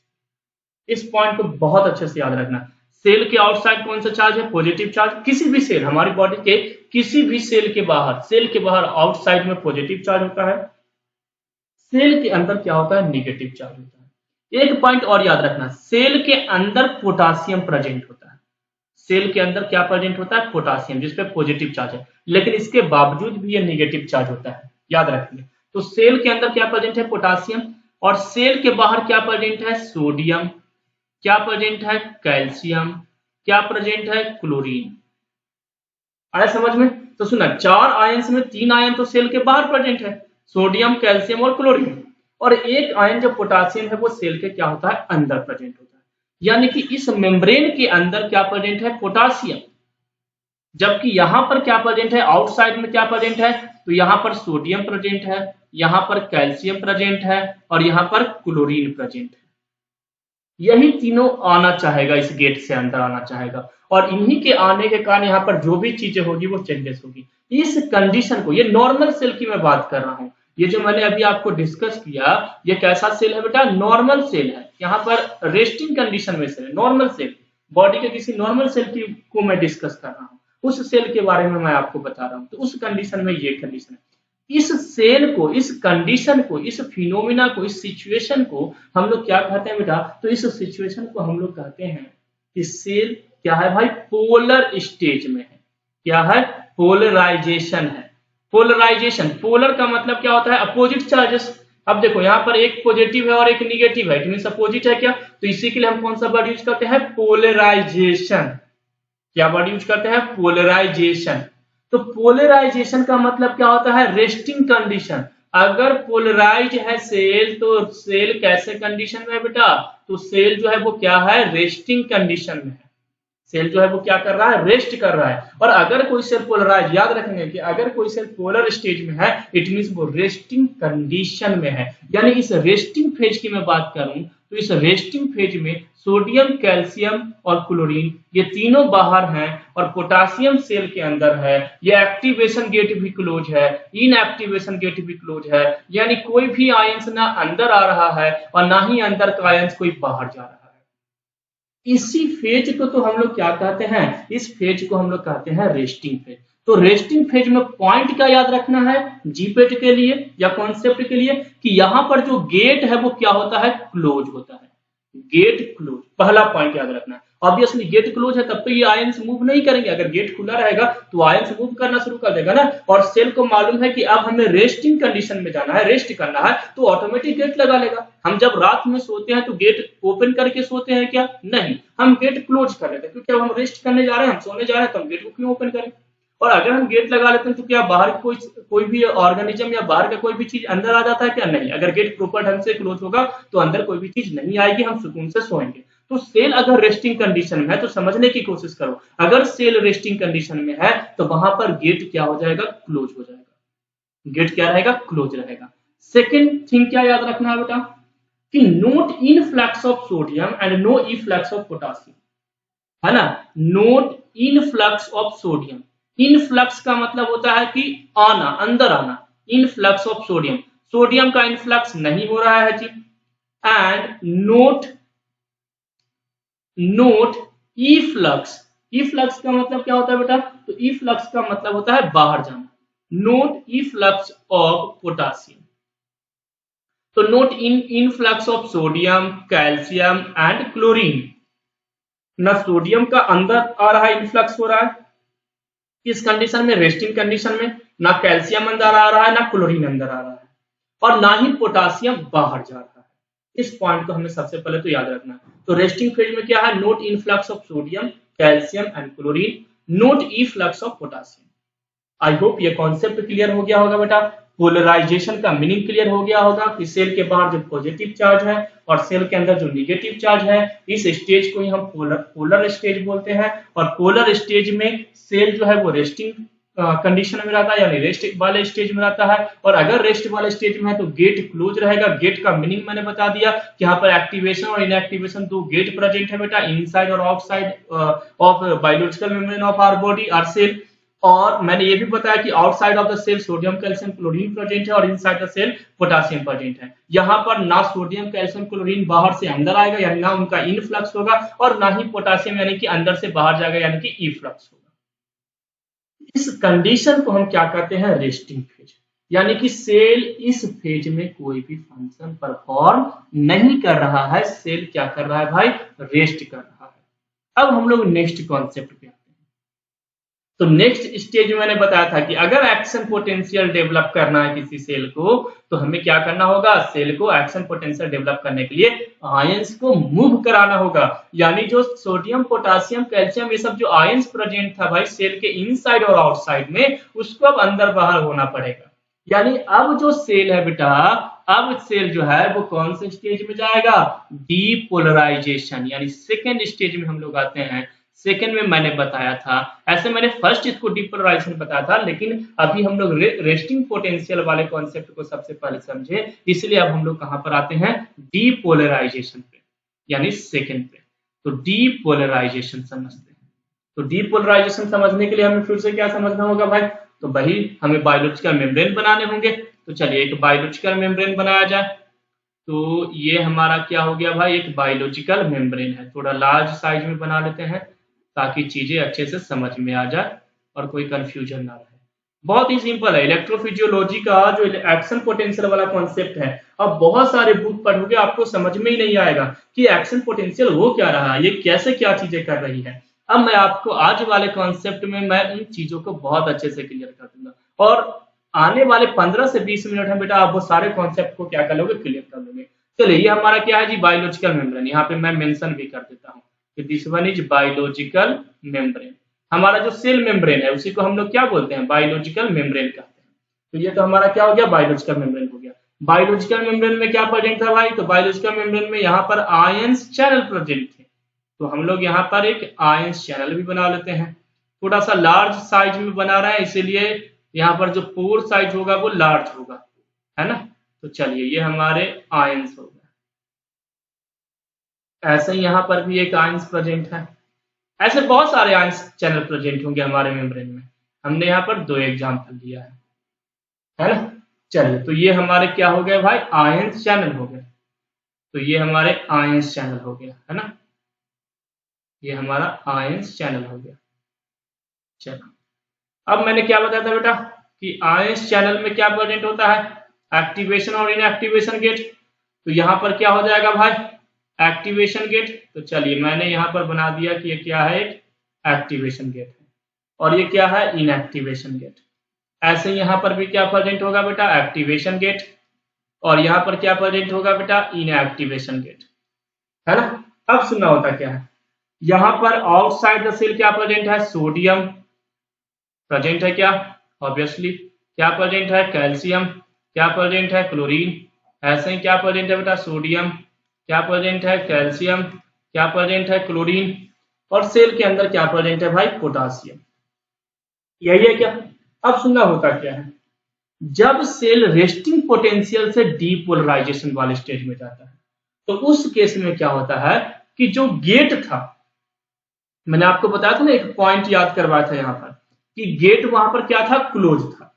इस पॉइंट को बहुत अच्छे से याद रखना। सेल के आउटसाइड कौन सा चार्ज है, पॉजिटिव चार्ज। किसी भी सेल, हमारी बॉडी के किसी भी सेल के बाहर आउटसाइड में पॉजिटिव चार्ज होता है, सेल के अंदर क्या होता है, निगेटिव चार्ज होता है। एक पॉइंट और याद रखना, सेल के अंदर पोटासियम प्रेजेंट होता है। सेल के अंदर क्या प्रेजेंट होता है, पोटासियम, जिसपे पॉजिटिव चार्ज है, लेकिन इसके बावजूद भी ये निगेटिव चार्ज होता है, याद रखिए। तो सेल के अंदर क्या प्रेजेंट है, पोटासियम, और सेल के बाहर क्या प्रेजेंट है, सोडियम, क्या प्रेजेंट है, कैल्शियम, क्या प्रेजेंट है, क्लोरीन। आया समझ में। तो सुना, 4 आयंस में 3 आयन तो सेल के बाहर प्रेजेंट है, सोडियम, कैल्शियम और क्लोरीन, और एक आयन जो पोटासियम है वो सेल के क्या होता है, अंदर प्रेजेंट होता है। यानी कि इस मेम्ब्रेन के अंदर क्या प्रेजेंट है, पोटासियम, जबकि यहां पर क्या प्रेजेंट है, आउटसाइड में क्या प्रेजेंट है, तो यहां पर सोडियम प्रेजेंट है, यहां पर कैल्शियम प्रेजेंट है और यहां पर क्लोरीन प्रेजेंट है। यही तीनों आना चाहेगा, इस गेट से अंदर आना चाहेगा, और इन्हीं के आने के कारण यहाँ पर जो भी चीजें होगी वो चेंजेस होगी। इस कंडीशन को, ये नॉर्मल सेल की मैं बात कर रहा हूँ, ये जो मैंने अभी आपको डिस्कस किया, ये कैसा सेल है बेटा, नॉर्मल सेल है। यहाँ पर रेस्टिंग कंडीशन में सेल है, नॉर्मल सेल, बॉडी के किसी नॉर्मल सेल की को मैं डिस्कस कर रहा हूँ, उस सेल के बारे में मैं आपको बता रहा हूँ। तो उस कंडीशन में ये कंडीशन है। इस सेल को, इस कंडीशन को, इस फिनोमिना को, इस सिचुएशन को हम लोग क्या कहते हैं बेटा, तो इस सिचुएशन को हम लोग कहते हैं कि सेल क्या है भाई, पोलर स्टेज में है। क्या है, पोलराइजेशन है। पोलराइजेशन, पोलर का मतलब क्या होता है, अपोजिट चार्जेस। अब देखो यहाँ पर एक पॉजिटिव है और एक निगेटिव है, इट मींस अपोजिट है क्या, तो इसी के लिए हम कौन सा वर्ड यूज करते हैं, पोलराइजेशन। क्या वर्ड यूज करते हैं, पोलराइजेशन। तो पोलराइजेशन का मतलब क्या होता है, रेस्टिंग कंडीशन। अगर पोलराइज है सेल, तो सेल कैसे कंडीशन में है बेटा, तो सेल जो है वो क्या है, रेस्टिंग कंडीशन में है। सेल जो है वो क्या कर रहा है, रेस्ट कर रहा है। और अगर कोई सेल पोलराइज, याद रखेंगे कि अगर कोई सेल पोलर स्टेज में है, इट मींस वो रेस्टिंग कंडीशन में है। यानी इस रेस्टिंग फेज की मैं बात करूं तो इस रेस्टिंग फेज में सोडियम, कैल्शियम और क्लोरीन ये तीनों बाहर हैं और पोटासियम सेल के अंदर है। ये एक्टिवेशन गेट भी क्लोज है, इनएक्टिवेशन गेट भी क्लोज है। यानी कोई भी आयंस ना अंदर आ रहा है और ना ही अंदर का आयंस कोई बाहर जा रहा है। इसी फेज को तो हम लोग क्या कहते हैं, इस फेज को हम लोग कहते हैं रेस्टिंग फेज। तो रेस्टिंग फेज में पॉइंट क्या याद रखना है, जीपेट के लिए या कॉन्सेप्ट के लिए, कि यहां पर जो गेट है वो क्या होता है, क्लोज होता है। गेट क्लोज, पहला पॉइंट याद रखना है। ऑब्वियसली गेट क्लोज है तब तो ये आयंस मूव नहीं करेंगे, अगर गेट खुला रहेगा तो आयंस मूव करना शुरू कर देगा ना। और सेल को मालूम है कि अब हमें रेस्टिंग कंडीशन में जाना है, रेस्ट करना है, तो ऑटोमेटिक गेट लगा लेगा। हम जब रात में सोते हैं तो गेट ओपन करके सोते हैं क्या? नहीं, हम गेट क्लोज कर लेते हैं, क्योंकि अब हम रेस्ट करने जा रहे हैं, हम सोने जा रहे हैं, तो हम गेट को क्यों ओपन करें। और अगर हम गेट लगा लेते हैं तो क्या बाहर कोई भी ऑर्गेनिज्म या बाहर का कोई भी चीज अंदर आ जाता है क्या? नहीं, अगर गेट प्रॉपर ढंग से क्लोज होगा तो अंदर कोई भी चीज नहीं आएगी, हम सुकून से सोएंगे। तो सेल अगर रेस्टिंग कंडीशन में है तो समझने की कोशिश करो, अगर सेल रेस्टिंग कंडीशन में है तो वहां पर गेट क्या हो जाएगा? क्लोज हो जाएगा। गेट क्या रहेगा? क्लोज रहेगा। सेकेंड थिंग क्या याद रखना है बेटा कि not influx of sodium and no efflux of potassium, है ना। Not influx of sodium, influx का मतलब होता है कि आना, अंदर आना। इनफ्लक्स ऑफ सोडियम, सोडियम का इनफ्लक्स नहीं हो रहा है जी। एंड नोट इफ्लक्स, इफ्लक्स का मतलब क्या होता है बेटा? तो इफ्लक्स का मतलब होता है बाहर जाना। नोट इफ्लक्स ऑफ पोटासियम, तो note influx of sodium, calcium and chlorine. ना सोडियम का अंदर आ रहा है, इनफ्लक्स हो रहा है इस कंडीशन में, रेस्टिंग कंडीशन में, ना कैल्शियम अंदर आ रहा है, ना क्लोरीन अंदर आ रहा है, और ना ही पोटासियम बाहर जा रहा है। इस पॉइंट को हमें सबसे पहले तो याद रखना है। तो रेस्टिंग फेज में क्या है? Note influx of sodium, calcium and chlorine, note efflux of potassium. I hope ये कॉन्सेप्ट क्लियर हो गया होगा बेटा। पोलराइजेशन का मीनिंग क्लियर हो गया होगा कि सेल के बाहर जो पॉजिटिव चार्ज है और सेल के अंदर जो निगेटिव चार्ज है, इस स्टेज को ही हम पोलर स्टेज बोलते हैं। और पोलर स्टेज में सेल जो है वो रेस्टिंग कंडीशन में रहता है, यानी रेस्ट वाले स्टेज में रहता है। और अगर रेस्ट वाले स्टेज में है तो गेट क्लोज रहेगा। गेट का मीनिंग मैंने बता दिया कि यहाँ पर एक्टिवेशन और इनएक्टिवेशन दो गेट प्रेजेंट है बेटा, इनसाइड और outside of biological membrane of our body or cell. और मैंने ये भी बताया कि outside of the cell sodium, calcium, chlorine present है और inside the cell potassium present है। यहाँ पर ना सोडियम, कैल्शियम, क्लोरीन बाहर से अंदर आएगा, यानी ना उनका इनफ्लक्स होगा, और ना ही पोटासियम यानी कि अंदर से बाहर जाएगा, यानी कि इफ्लक्स होगा। इस कंडीशन को हम क्या कहते हैं? Resting phase. यानी कि सेल इस फेज में कोई भी फंक्शन परफॉर्म नहीं कर रहा है, सेल क्या कर रहा है भाई? रेस्ट कर रहा है। अब हम लोग नेक्स्ट कॉन्सेप्ट पे आते हैं। तो नेक्स्ट स्टेज में मैंने बताया था कि अगर एक्शन पोटेंशियल डेवलप करना है किसी सेल को, तो हमें क्या करना होगा? सेल को एक्शन पोटेंशियल डेवलप करने के लिए आयंस को मूव कराना होगा। यानी जो सोडियम, पोटासियम, कैल्शियम, ये सब जो आयंस प्रेजेंट था भाई सेल के इनसाइड और आउटसाइड में, उसको अब अंदर बाहर होना पड़ेगा। यानी अब जो सेल है बेटा, अब सेल जो है वो कौन से स्टेज में जाएगा? डीपोलराइजेशन, यानी सेकेंड स्टेज में हम लोग आते हैं। सेकेंड में मैंने बताया था, ऐसे मैंने फर्स्ट इसको डीपोलराइजेशन बताया था, लेकिन अभी हम लोग रेस्टिंग पोटेंशियल वाले कॉन्सेप्ट को सबसे पहले समझे, इसलिए अब हम लोग कहां पर आते हैं? डीपोलराइजेशन पे, यानी सेकेंड पे। तो डीपोलराइजेशन समझते हैं। तो डीपोलराइजेशन समझने के लिए हमें फिर से क्या समझना होगा भाई? तो वही हमें बायोलॉजिकल मेम्ब्रेन बनाने होंगे। तो चलिए एक बायोलॉजिकल मेम्ब्रेन बनाया जाए। तो ये हमारा क्या हो गया भाई? एक बायोलॉजिकल मेम्ब्रेन है। थोड़ा लार्ज साइज में बना लेते हैं ताकि चीजें अच्छे से समझ में आ जाए और कोई कंफ्यूजन ना रहे। बहुत ही सिंपल है। इलेक्ट्रोफिजियोलॉजी का जो एक्शन पोटेंशियल वाला कॉन्सेप्ट है, अब बहुत सारे बुक पढ़ोगे आपको समझ में ही नहीं आएगा कि एक्शन पोटेंशियल हो क्या रहा है, ये कैसे क्या चीजें कर रही है। अब मैं आपको आज वाले कॉन्सेप्ट में मैं उन चीजों को बहुत अच्छे से क्लियर कर दूंगा, और आने वाले 15 से 20 मिनट में बेटा आप वो सारे कॉन्सेप्ट को क्या कर लोगे? क्लियर कर लोगे। चलिए ये हमारा क्या है जी? Biological membrane. यहाँ पे मैं मेंशन भी कर देता हूँ कि this one is biological membrane. हमारा जो सेल मेम्ब्रेन है उसी को हम लोग क्या बोलते हैं? बायोलॉजिकल मेम्ब्रेन कहते हैं। तो ये तो हमारा क्या हो गया? बायोलॉजिकल मेम्ब्रेन हो गया। बायोलॉजिकल मेम्ब्रेन में क्या प्रेजेंट था भाई? तो बायोलॉजिकल मेम्ब्रेन में यहाँ पर आयंस चैनल प्रेजेंट थे। तो हम लोग यहाँ पर एक आयंस चैनल भी बना लेते हैं। थोड़ा सा लार्ज साइज में बना रहे हैं, इसीलिए यहाँ पर जो पोर साइज होगा वो लार्ज होगा, है ना। तो चलिए ये हमारे आयंस हो गए। ऐसे ही यहाँ पर भी एक आयंस प्रेजेंट है। ऐसे बहुत सारे आयंस चैनल प्रेजेंट होंगे हमारे मेम्ब्रेन में। हमने यहाँ पर 2 एग्जाम्पल दिया है ना। चलिए तो ये हमारे क्या हो गए भाई? आयंस चैनल हो गए। तो ये हमारे आयंस चैनल हो गया, है ना। ये हमारा आयंस चैनल हो गया। चलो अब मैंने क्या बताया था बेटा कि आयंस चैनल में क्या प्रेजेंट होता है? एक्टिवेशन और इनएक्टिवेशन गेट। तो यहाँ पर क्या हो जाएगा भाई? एक्टिवेशन गेट, तो चलिए मैंने यहाँ पर बना दिया कि ये क्या है, एक एक्टिवेशन गेट है, और ये क्या है, इनएक्टिवेशन गेट। ऐसे ही यहाँ पर भी क्या प्रेजेंट होगा बेटा, एक्टिवेशन गेट, और यहाँ पर क्या प्रेजेंट होगा बेटा, इनएक्टिवेशन गेट, है ना। अब सुनना होता क्या है, यहाँ पर आउटसाइड द सेल क्या प्रेजेंट है, सोडियम प्रेजेंट है, क्या ऑब्वियसली, क्या प्रेजेंट है, कैल्शियम, क्या प्रेजेंट है, क्लोरीन। ऐसे ही क्या प्रेजेंट है बेटा, सोडियम, क्या प्रेजेंट है, कैल्शियम, क्या प्रेजेंट है, क्लोरीन, और सेल के अंदर क्या प्रेजेंट है भाई, पोटासियम। यही है क्या। अब सुनना होता क्या है, जब सेल रेस्टिंग पोटेंशियल से डीपोलराइजेशन वाले स्टेज में जाता है, तो उस केस में क्या होता है कि जो गेट था, मैंने आपको बताया था ना, एक पॉइंट याद करवाया था यहाँ पर कि गेट वहां पर क्या था, क्लोज था।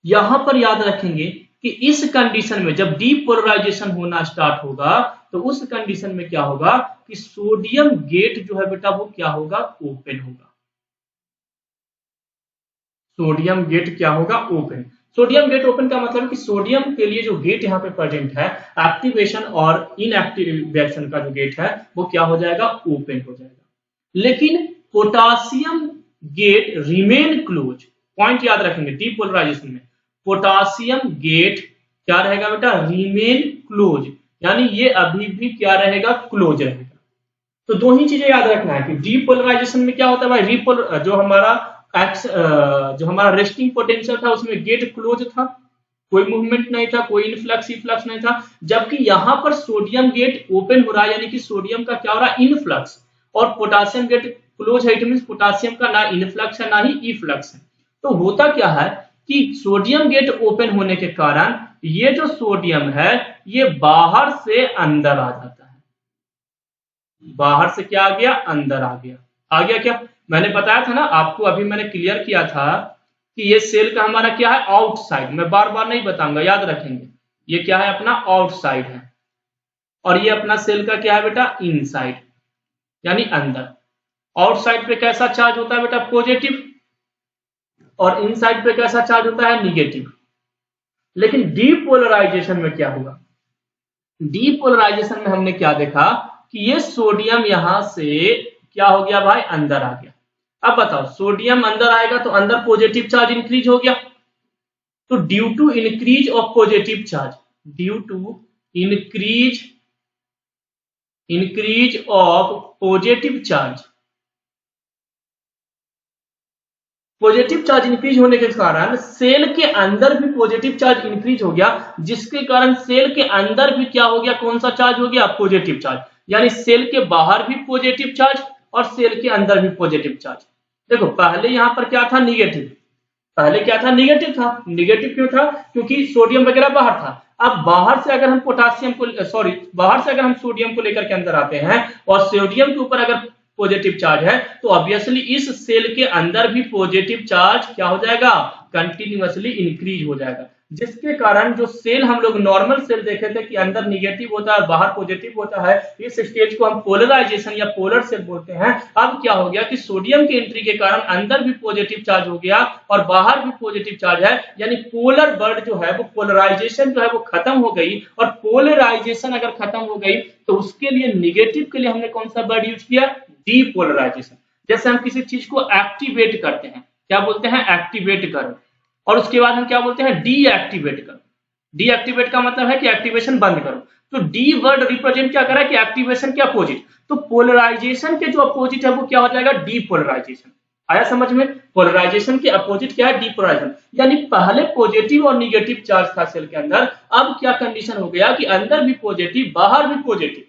यहां पर याद रखेंगे कि इस कंडीशन में जब डीपोलराइजेशन होना स्टार्ट होगा, तो उस कंडीशन में क्या होगा कि सोडियम गेट जो है बेटा वो क्या होगा, ओपन होगा। सोडियम गेट क्या होगा, ओपन। सोडियम गेट ओपन का मतलब है कि सोडियम के लिए जो गेट यहाँ पे प्रेजेंट है, एक्टिवेशन और इनएक्टिवेशन का जो गेट है वो क्या हो जाएगा, ओपन हो जाएगा। लेकिन potassium gate remain close. Point याद रखेंगे, डीपोलराइजेशन में पोटासियम गेट क्या रहेगा बेटा, रिमेन क्लोज, यानी ये अभी भी क्या रहेगा, क्लोज रहेगा। तो दो ही चीजें याद रखना है कि डीपोलराइजेशन में क्या होता है भाई, जो हमारा रेस्टिंग पोटेंशियल था उसमें गेट क्लोज था, कोई मूवमेंट नहीं था, कोई इनफ्लक्स इफ्लक्स नहीं था। जबकि यहां पर सोडियम गेट ओपन हो रहा है, यानी कि सोडियम का क्या हो रहा है, इनफ्लक्स, और पोटासियम गेट क्लोज है, इट मींस पोटासियम का ना इनफ्लक्स है ना ही इफ्लक्स है। तो होता क्या है कि सोडियम गेट ओपन होने के कारण ये जो सोडियम है ये बाहर से अंदर आ जाता है। बाहर से क्या आ गया, अंदर आ गया। आ गया क्या, मैंने बताया था ना आपको, अभी मैंने क्लियर किया था कि ये सेल का हमारा क्या है, आउटसाइड। मैं बार बार नहीं बताऊंगा, याद रखेंगे। ये क्या है, अपना आउटसाइड है, और ये अपना सेल का क्या है बेटा, इनसाइड, यानी अंदर। आउटसाइड पे कैसा चार्ज होता है बेटा, पॉजिटिव, और इनसाइड पे कैसा चार्ज होता है, निगेटिव। लेकिन डीपोलराइजेशन में क्या हुआ, डीपोलराइजेशन में हमने क्या देखा कि ये सोडियम यहां से क्या हो गया भाई, अंदर आ गया। अब बताओ, सोडियम अंदर आएगा तो अंदर पॉजिटिव चार्ज इंक्रीज हो गया, तो due to increase of positive charge, due to increase of positive charge, positive charge increase होने के कारण सेल के अंदर भी पॉजिटिव चार्ज इंक्रीज हो गया, जिसके कारण सेल के अंदर भी क्या हो गया, कौन सा चार्ज हो गया, पॉजिटिव चार्ज। यानी सेल के बाहर भी पॉजिटिव चार्ज और सेल के अंदर भी पॉजिटिव चार्ज। देखो पहले यहां पर क्या था, निगेटिव, पहले क्या था, निगेटिव था। निगेटिव क्यों था, क्योंकि सोडियम वगैरह बाहर था। अब बाहर से अगर हम बाहर से अगर हम सोडियम को लेकर के अंदर आते हैं और सोडियम के ऊपर अगर पॉजिटिव चार्ज है, तो ऑब्वियसली इस सेल के अंदर भी पॉजिटिव चार्ज क्या हो जाएगा, कंटिन्यूअसली इंक्रीज हो जाएगा। जिसके कारण जो सेल हम लोग नॉर्मल सेल देखे थे कि अंदर निगेटिव होता है बाहर पॉजिटिव होता है, इस स्टेज को हम पोलराइजेशन या पोलर सेल बोलते हैं। अब क्या हो गया कि सोडियम की एंट्री के कारण अंदर भी पॉजिटिव चार्ज हो गया और बाहर भी पॉजिटिव चार्ज है, यानी पोलर वर्ड जो है वो पोलराइजेशन जो है वो खत्म हो गई। और पोलराइजेशन अगर खत्म हो गई तो उसके लिए निगेटिव के लिए हमने कौन सा वर्ड यूज किया, डीपोलराइजेशन। जैसे हम किसी चीज को एक्टिवेट करते हैं, क्या बोलते हैं, एक्टिवेट करो, और उसके बाद हम क्या बोलते हैं, डीएक्टिवेट करो। डीएक्टिवेट का मतलब है कि एक्टिवेशन बंद करो। तो डी वर्ड रिप्रेजेंट क्या कर रहा है कि एक्टिवेशन के अपोजिट। तो पोलराइजेशन के जो अपोजिट है वो क्या हो जाएगा, डीपोलराइजेशन। आया समझ में, पोलराइजेशन के अपोजिट क्या है, डीपोलराइजेशन। यानी पहले पॉजिटिव और निगेटिव चार्ज था सेल के अंदर, अब क्या कंडीशन हो गया कि अंदर भी पॉजिटिव बाहर भी पॉजिटिव,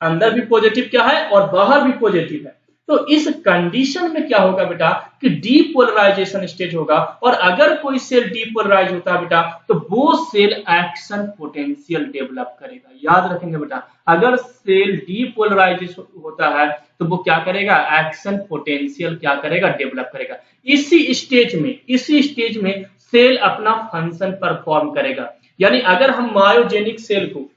अंदर भी पॉजिटिव क्या है और बाहर भी पॉजिटिव है। तो इस कंडीशन में क्या होगा बेटा कि डीपोलराइजेशन स्टेज होगा, और अगर कोई सेल डीपोलराइज होता है बेटा तो वो सेल एक्शन पोटेंशियल डेवलप करेगा। याद रखेंगे बेटा, अगर सेल डीपोलराइज होता है तो वो क्या करेगा, एक्शन पोटेंशियल क्या करेगा, डेवलप करेगा। इसी स्टेज में सेल अपना फंक्शन परफॉर्म करेगा। यानी अगर हम मायोजेनिक सेल को,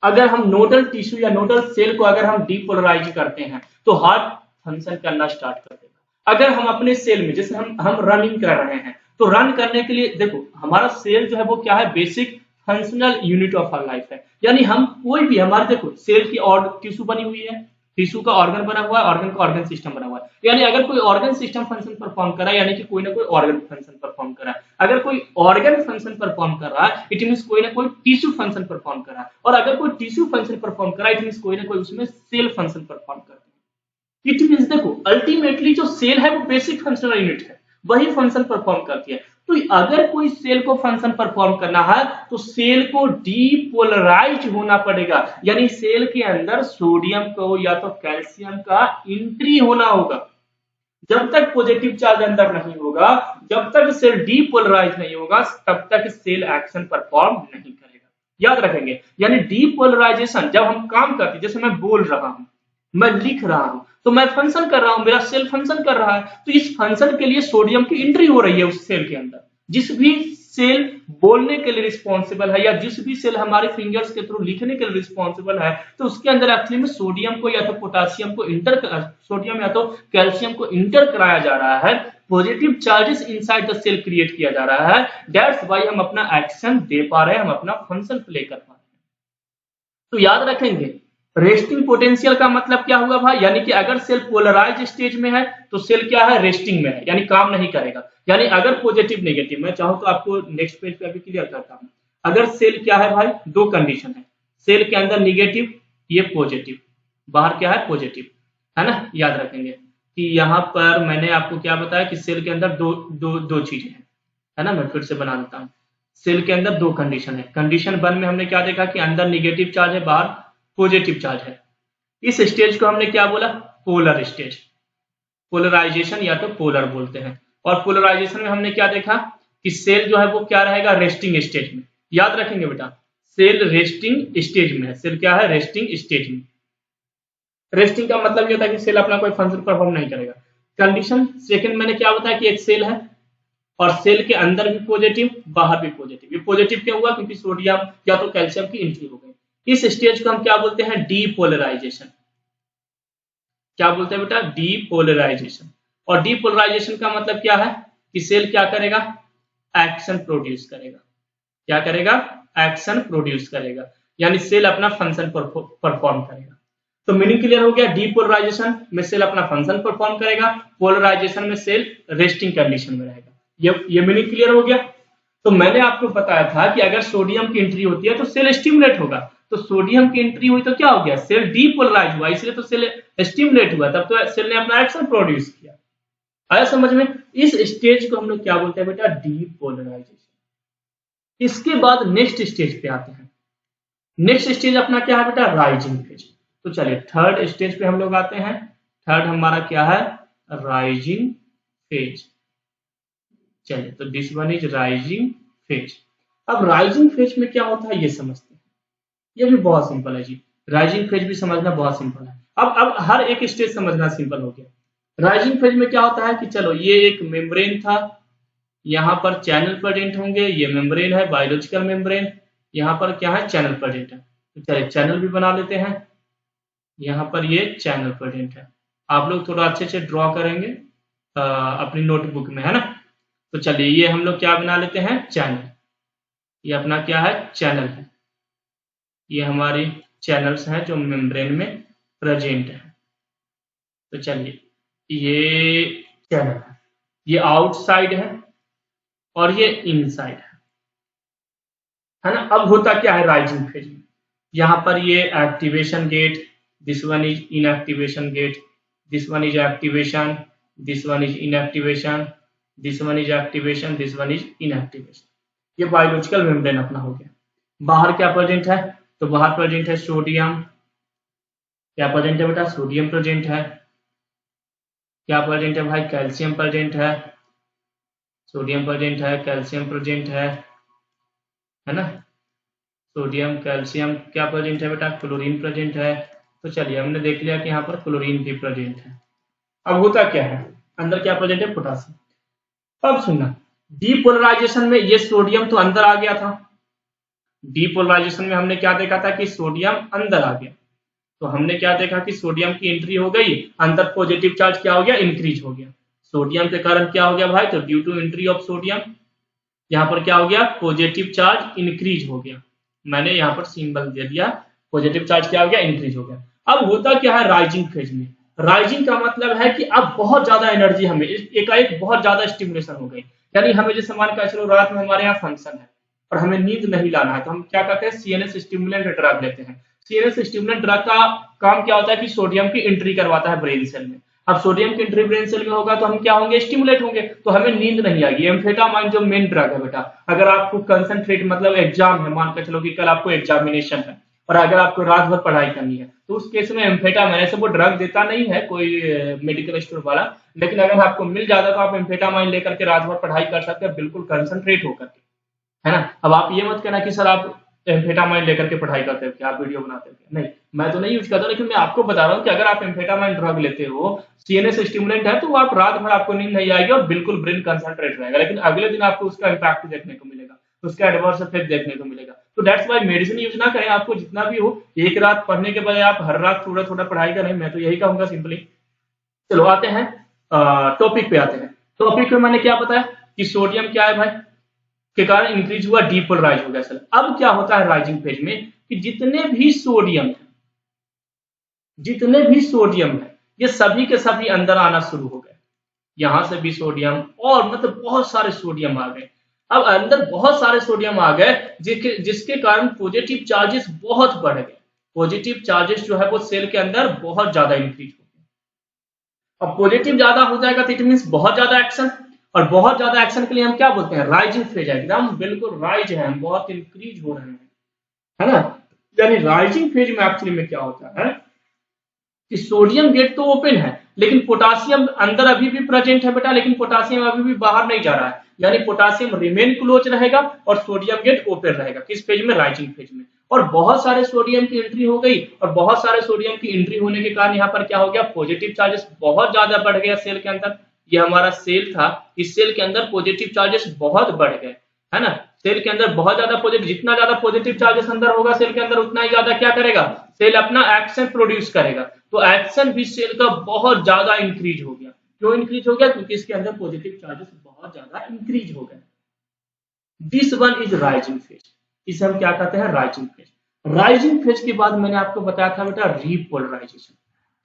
अगर हम नोडल टिश्यू या नोडल सेल को अगर हम डीपोलराइज करते हैं तो हार्ट फंक्शन करना स्टार्ट कर देगा। अगर हम अपने सेल में, जैसे हम रनिंग कर रहे हैं, तो रन करने के लिए देखो हमारा सेल जो है वो क्या है, basic functional unit of our life है। यानी हम कोई भी, हमारे देखो सेल की और टिश्यू बनी हुई है, टिश्यू का ऑर्गन बना हुआ है, ऑर्गन का ऑर्गन सिस्टम बना हुआ है। यानी अगर कोई ऑर्गन सिस्टम फंक्शन परफॉर्म कर रहा है, यानी कि कोई ना कोई ऑर्गन फंक्शन परफॉर्म कर रहा है। अगर कोई ऑर्गन फंक्शन परफॉर्म कर रहा है, इट मींस कोई ना कोई टिश्यू फंक्शन परफॉर्म कर रहा है। और अगर कोई टिश्यू फंक्शन परफॉर्म कर रहा है, इट मींस कोई ना कोई उसमें सेल फंक्शन परफॉर्म कर रहा है। इट मींस देखो अल्टीमेटली जो सेल है वो बेसिक फंक्शनल यूनिट है, वही फंक्शन परफॉर्म करती है। तो अगर कोई सेल को फंक्शन परफॉर्म करना है तो सेल को डीपोलराइज होना पड़ेगा, यानी सेल के अंदर सोडियम को या तो कैल्शियम का एंट्री होना होगा। जब तक पॉजिटिव चार्ज अंदर नहीं होगा, जब तक सेल डीपोलराइज नहीं होगा, तब तक सेल एक्शन परफॉर्म नहीं करेगा। याद रखेंगे, यानी डीपोलराइजेशन जब हम काम करते हैं, जैसे मैं बोल रहा हूं, मैं लिख रहा हूं, तो मैं फंक्शन कर रहा हूं, मेरा सेल फंक्शन कर रहा है, तो इस फंक्शन के लिए सोडियम की एंट्री हो रही है उस सेल के अंदर। जिस भी सेल बोलने के लिए रिस्पॉन्सिबल है या जिस भी सेल हमारे फिंगर्स के थ्रू लिखने के लिए रिस्पॉन्सिबल है, तो उसके अंदर एक्चुअली में सोडियम को या तो पोटासियम को सोडियम या तो कैल्शियम को इंटर कराया जा रहा है। Positive charges inside the cell create किया जा रहा है। दैट्स व्हाई हम अपना एक्शन दे पा रहे हैं, हम अपना फंक्शन प्ले कर पा रहे हैं। तो याद रखेंगे, रेस्टिंग पोटेंशियल का मतलब क्या हुआ भाई, यानी कि अगर सेल पोलराइज स्टेज में है तो सेल क्या है, रेस्टिंग में है, यानी काम नहीं करेगा। यानी अगर पॉजिटिव नेगेटिव, मैं चाहूं तो आपको नेक्स्ट पेज पे अभी क्लियर करता हूं। अगर सेल क्या है भाई, दो कंडीशन है, सेल के अंदर नेगेटिव, ये पॉजिटिव, बाहर क्या है, पॉजिटिव, है ना। याद रखेंगे कि यहाँ पर मैंने आपको क्या बताया कि सेल के अंदर दो चीजें हैं, है ना। मैं फिर से बना देता हूँ। सेल के अंदर दो कंडीशन है। कंडीशन 1 में हमने क्या देखा कि अंदर नेगेटिव चार्ज है, बाहर पॉजिटिव चार्ज है। इस स्टेज को हमने क्या बोला, पोलर स्टेज, पोलराइजेशन या तो पोलर बोलते हैं। और पोलराइजेशन में हमने क्या देखा कि सेल जो है वो क्या रहेगा, रेस्टिंग स्टेज में। याद रखेंगे बेटा, सेल रेस्टिंग स्टेज में है, सेल क्या है, रेस्टिंग स्टेज में। रेस्टिंग का मतलब ये होता है कि सेल अपना कोई फंक्शन परफॉर्म नहीं करेगा। कंडीशन सेकंड मैंने क्या बताया कि एक सेल है और सेल के अंदर भी पॉजिटिव, बाहर भी पॉजिटिव। ये पॉजिटिव क्यों हुआ, क्योंकि सोडियम या तो कैल्शियम की एंट्री हो गई। इस स्टेज को हम क्या बोलते हैं, डीपोलराइजेशन। क्या बोलते हैं बेटा, डीपोलराइजेशन। और डीपोलराइजेशन का मतलब क्या है कि सेल क्या करेगा, एक्शन प्रोड्यूस करेगा। क्या करेगा, एक्शन प्रोड्यूस करेगा, यानी सेल अपना फंक्शन परफॉर्म करेगा। तो मीनिंग क्लियर हो गया, डीपोलराइजेशन में सेल अपना फंक्शन परफॉर्म करेगा, पोलराइजेशन में सेल रेस्टिंग कंडीशन में रहेगा। ये मीनिंग क्लियर हो गया। तो मैंने आपको बताया था कि अगर सोडियम की एंट्री होती है तो सेल स्टिमुलेट होगा। तो सोडियम की एंट्री हुई तो क्या हो गया, सेल डीपोलराइज हुआ, इसलिए तो सेल स्टिमुलेट हुआ, तब तो सेल ने अपना एक्शन प्रोड्यूस किया। आया समझ में। इस स्टेज को हम लोग क्या बोलते हैं बेटा, डीपोलराइजेशन। इसके बाद नेक्स्ट स्टेज पे आते हैं। नेक्स्ट स्टेज अपना क्या है बेटा, राइजिंग फेज। तो चलिए थर्ड स्टेज पे हम लोग आते हैं। थर्ड हमारा क्या है, राइजिंग फेज। चलिए, तो this one is rising phase. अब राइजिंग फेज में क्या होता है ये समझते हैं। ये भी बहुत सिंपल है जी, राइजिंग फेज भी समझना बहुत सिंपल है। अब हर एक स्टेज समझना सिंपल हो गया। राइजिंग फेज में क्या होता है कि चलो ये एक मेम्ब्रेन था, यहाँ पर चैनल प्रेजेंट होंगे, ये मेम्ब्रेन है बायोलॉजिकल मेम्ब्रेन, यहाँ पर क्या है, चैनल प्रेजेंट है। तो चलिए चैनल भी बना लेते हैं। यहाँ पर ये चैनल प्रेजेंट है। आप लोग थोड़ा अच्छे से ड्रॉ करेंगे अपनी नोटबुक में, है ना। तो चलिए ये हम लोग क्या बना लेते हैं, चैनल। ये अपना क्या है, चैनल है। ये हमारी चैनल्स हैं जो मेम्ब्रेन में प्रेजेंट है। तो चलिए ये चैनल है, ये आउटसाइड है और ये इनसाइड है ना। अब होता क्या है राइजिंग फेज में, यहाँ पर ये activation gate, this one is inactivation gate, this one is activation, this one is inactivation, this one is activation, this one is inactivation. ये बायोलॉजिकल मेम्ब्रेन अपना हो गया। बाहर क्या प्रेजेंट है, तो बाहर प्रेजेंट है सोडियम। क्या प्रेजेंट है बेटा, सोडियम प्रेजेंट है। क्या प्रेजेंट है भाई, कैल्शियम प्रेजेंट है। सोडियम प्रेजेंट है, कैल्शियम प्रेजेंट है ना। सोडियम कैल्शियम, क्या प्रेजेंट है बेटा, क्लोरीन प्रेजेंट है। तो चलिए हमने देख लिया कि यहाँ पर क्लोरीन भी प्रेजेंट है। अब होता क्या है, अंदर क्या प्रेजेंट है, पोटासियम। अब सुनना, डीपोलराइजेशन में ये सोडियम तो अंदर आ गया था। डीपोलराइजेशन में हमने क्या देखा था कि सोडियम अंदर आ गया। तो हमने क्या देखा कि सोडियम की एंट्री हो गई, अंदर पॉजिटिव चार्ज क्या हो गया, इंक्रीज हो गया। सोडियम के कारण क्या हो गया भाई, तो due to entry of sodium यहाँ पर क्या हो गया, पॉजिटिव चार्ज इंक्रीज हो गया, मैंने यहाँ पर सिंबल दे दिया, पॉजिटिव चार्ज क्या हो गया, इंक्रीज हो गया। अब होता क्या है राइजिंग फेज में, राइजिंग का मतलब है कि अब बहुत ज्यादा एनर्जी हमें एकाएक बहुत ज्यादा स्टिमुलेशन हो गई, यानी हमें जैसे मान के चलो रात में हमारे यहाँ फंक्शन है और हमें नींद नहीं लाना है, तो हम क्या करते हैं, सीएनएस स्टिमुलेंट ड्रग लेते हैं। सीएनएस स्टिमुलेंट ड्रग का काम क्या होता है कि सोडियम की एंट्री करवाता है ब्रेन सेल में। अब सोडियम की एंट्री ब्रेन सेल में होगा तो हम क्या होंगे, स्टिमुलेट होंगे, तो हमें नींद नहीं आएगी। एम्फेटामाइन जो मेन ड्रग है बेटा, अगर आपको कंसंट्रेट मतलब एग्जाम है, मान कर चलो कि कल आपको एग्जामिनेशन है और अगर आपको रात भर पढ़ाई करनी है, तो उस केस में एम्फेटामाइन, ऐसे वो ड्रग देता नहीं है कोई मेडिकल स्टोर वाला, लेकिन अगर आपको मिल जाता तो आप एम्फेटामाइन लेकर के रात भर पढ़ाई कर सकते हैं बिल्कुल कंसंट्रेट होकर के, है ना। अब आप ये मत कहना कि सर आप एम्फेटामाइन लेकर के पढ़ाई करते हो क्या, आप वीडियो बनाते हो क्या, नहीं, मैं तो नहीं यूज करता, लेकिन मैं आपको बता रहा हूँ कि अगर आप एम्फेटामाइन ड्रग लेते हो, सीएनएस स्टिमुलेंट है, तो आप रात भर आपको नींद नहीं आएगी और बिल्कुल ब्रेन कंसंट्रेट रहेगा, लेकिन अगले दिन आपको उसका इम्पैक्ट देखने को मिलेगा, उसका एडवर्स इफेक्ट देखने को मिलेगा। तो दैट्स वाई मेडिसिन यूज ना करें, आपको जितना भी हो, एक रात पढ़ने के बजाय आप हर रात थोड़ा थोड़ा पढ़ाई करें, मैं तो यही कहूंगा सिंपली। चलो आते हैं टॉपिक पे आते हैं। टॉपिक पे मैंने क्या बताया कि सोडियम क्या है भाई, के कारण इंक्रीज हुआ, डीपोलराइज हो गया सेल। अब क्या होता है राइजिंग फेज में कि जितने भी सोडियम है ये सभी के सभी अंदर आना शुरू हो गए, यहां से भी सोडियम और मतलब बहुत सारे सोडियम आ गए। अब अंदर बहुत सारे सोडियम आ गए जिसके कारण पॉजिटिव चार्जेस बहुत बढ़ गए, पॉजिटिव चार्जेस जो है वो सेल के अंदर बहुत ज्यादा इंक्रीज हो गए। अब पॉजिटिव ज्यादा हो जाएगा तो इट मीन बहुत ज्यादा एक्शन, और बहुत ज्यादा एक्शन के लिए हम क्या बोलते हैं, राइजिंग फेज है, एकदम बिल्कुल राइज है, हम बहुत इंक्रीज हो रहे हैं, है ना। यानी राइजिंग फेज में एक्चुअली में क्या होता है कि सोडियम गेट तो ओपन है, लेकिन पोटासियम अंदर अभी भी प्रेजेंट है बेटा, लेकिन पोटासियम अभी भी बाहर नहीं जा रहा है, यानी पोटासियम रिमेन क्लोज रहेगा और सोडियम गेट ओपन रहेगा, किस फेज में, राइजिंग फेज में। और बहुत सारे सोडियम की एंट्री हो गई, और बहुत सारे सोडियम की एंट्री होने के कारण यहाँ पर क्या हो गया, पॉजिटिव चार्जेस बहुत ज्यादा बढ़ गया सेल के अंदर। ये हमारा सेल था, इस सेल के अंदर पॉजिटिव चार्जेस बहुत बढ़ गए, है ना। सेल के अंदर बहुत ज्यादा पॉजिटिव, जितना ज्यादा पॉजिटिव चार्जेस अंदर होगा सेल के अंदर, उतना ही ज्यादा क्या करेगा, सेल अपना एक्शन प्रोड्यूस करेगा, तो एक्शन भी सेल का बहुत ज्यादा इंक्रीज हो गया। क्यों इंक्रीज हो गया, क्योंकि इसके अंदर पॉजिटिव चार्जेस बहुत ज्यादा इंक्रीज हो गए। This one is rising phase, इसे हम क्या कहते हैं, राइजिंग फेज। राइजिंग फेज के बाद मैंने आपको बताया था बेटा रीपोलराइजेशन।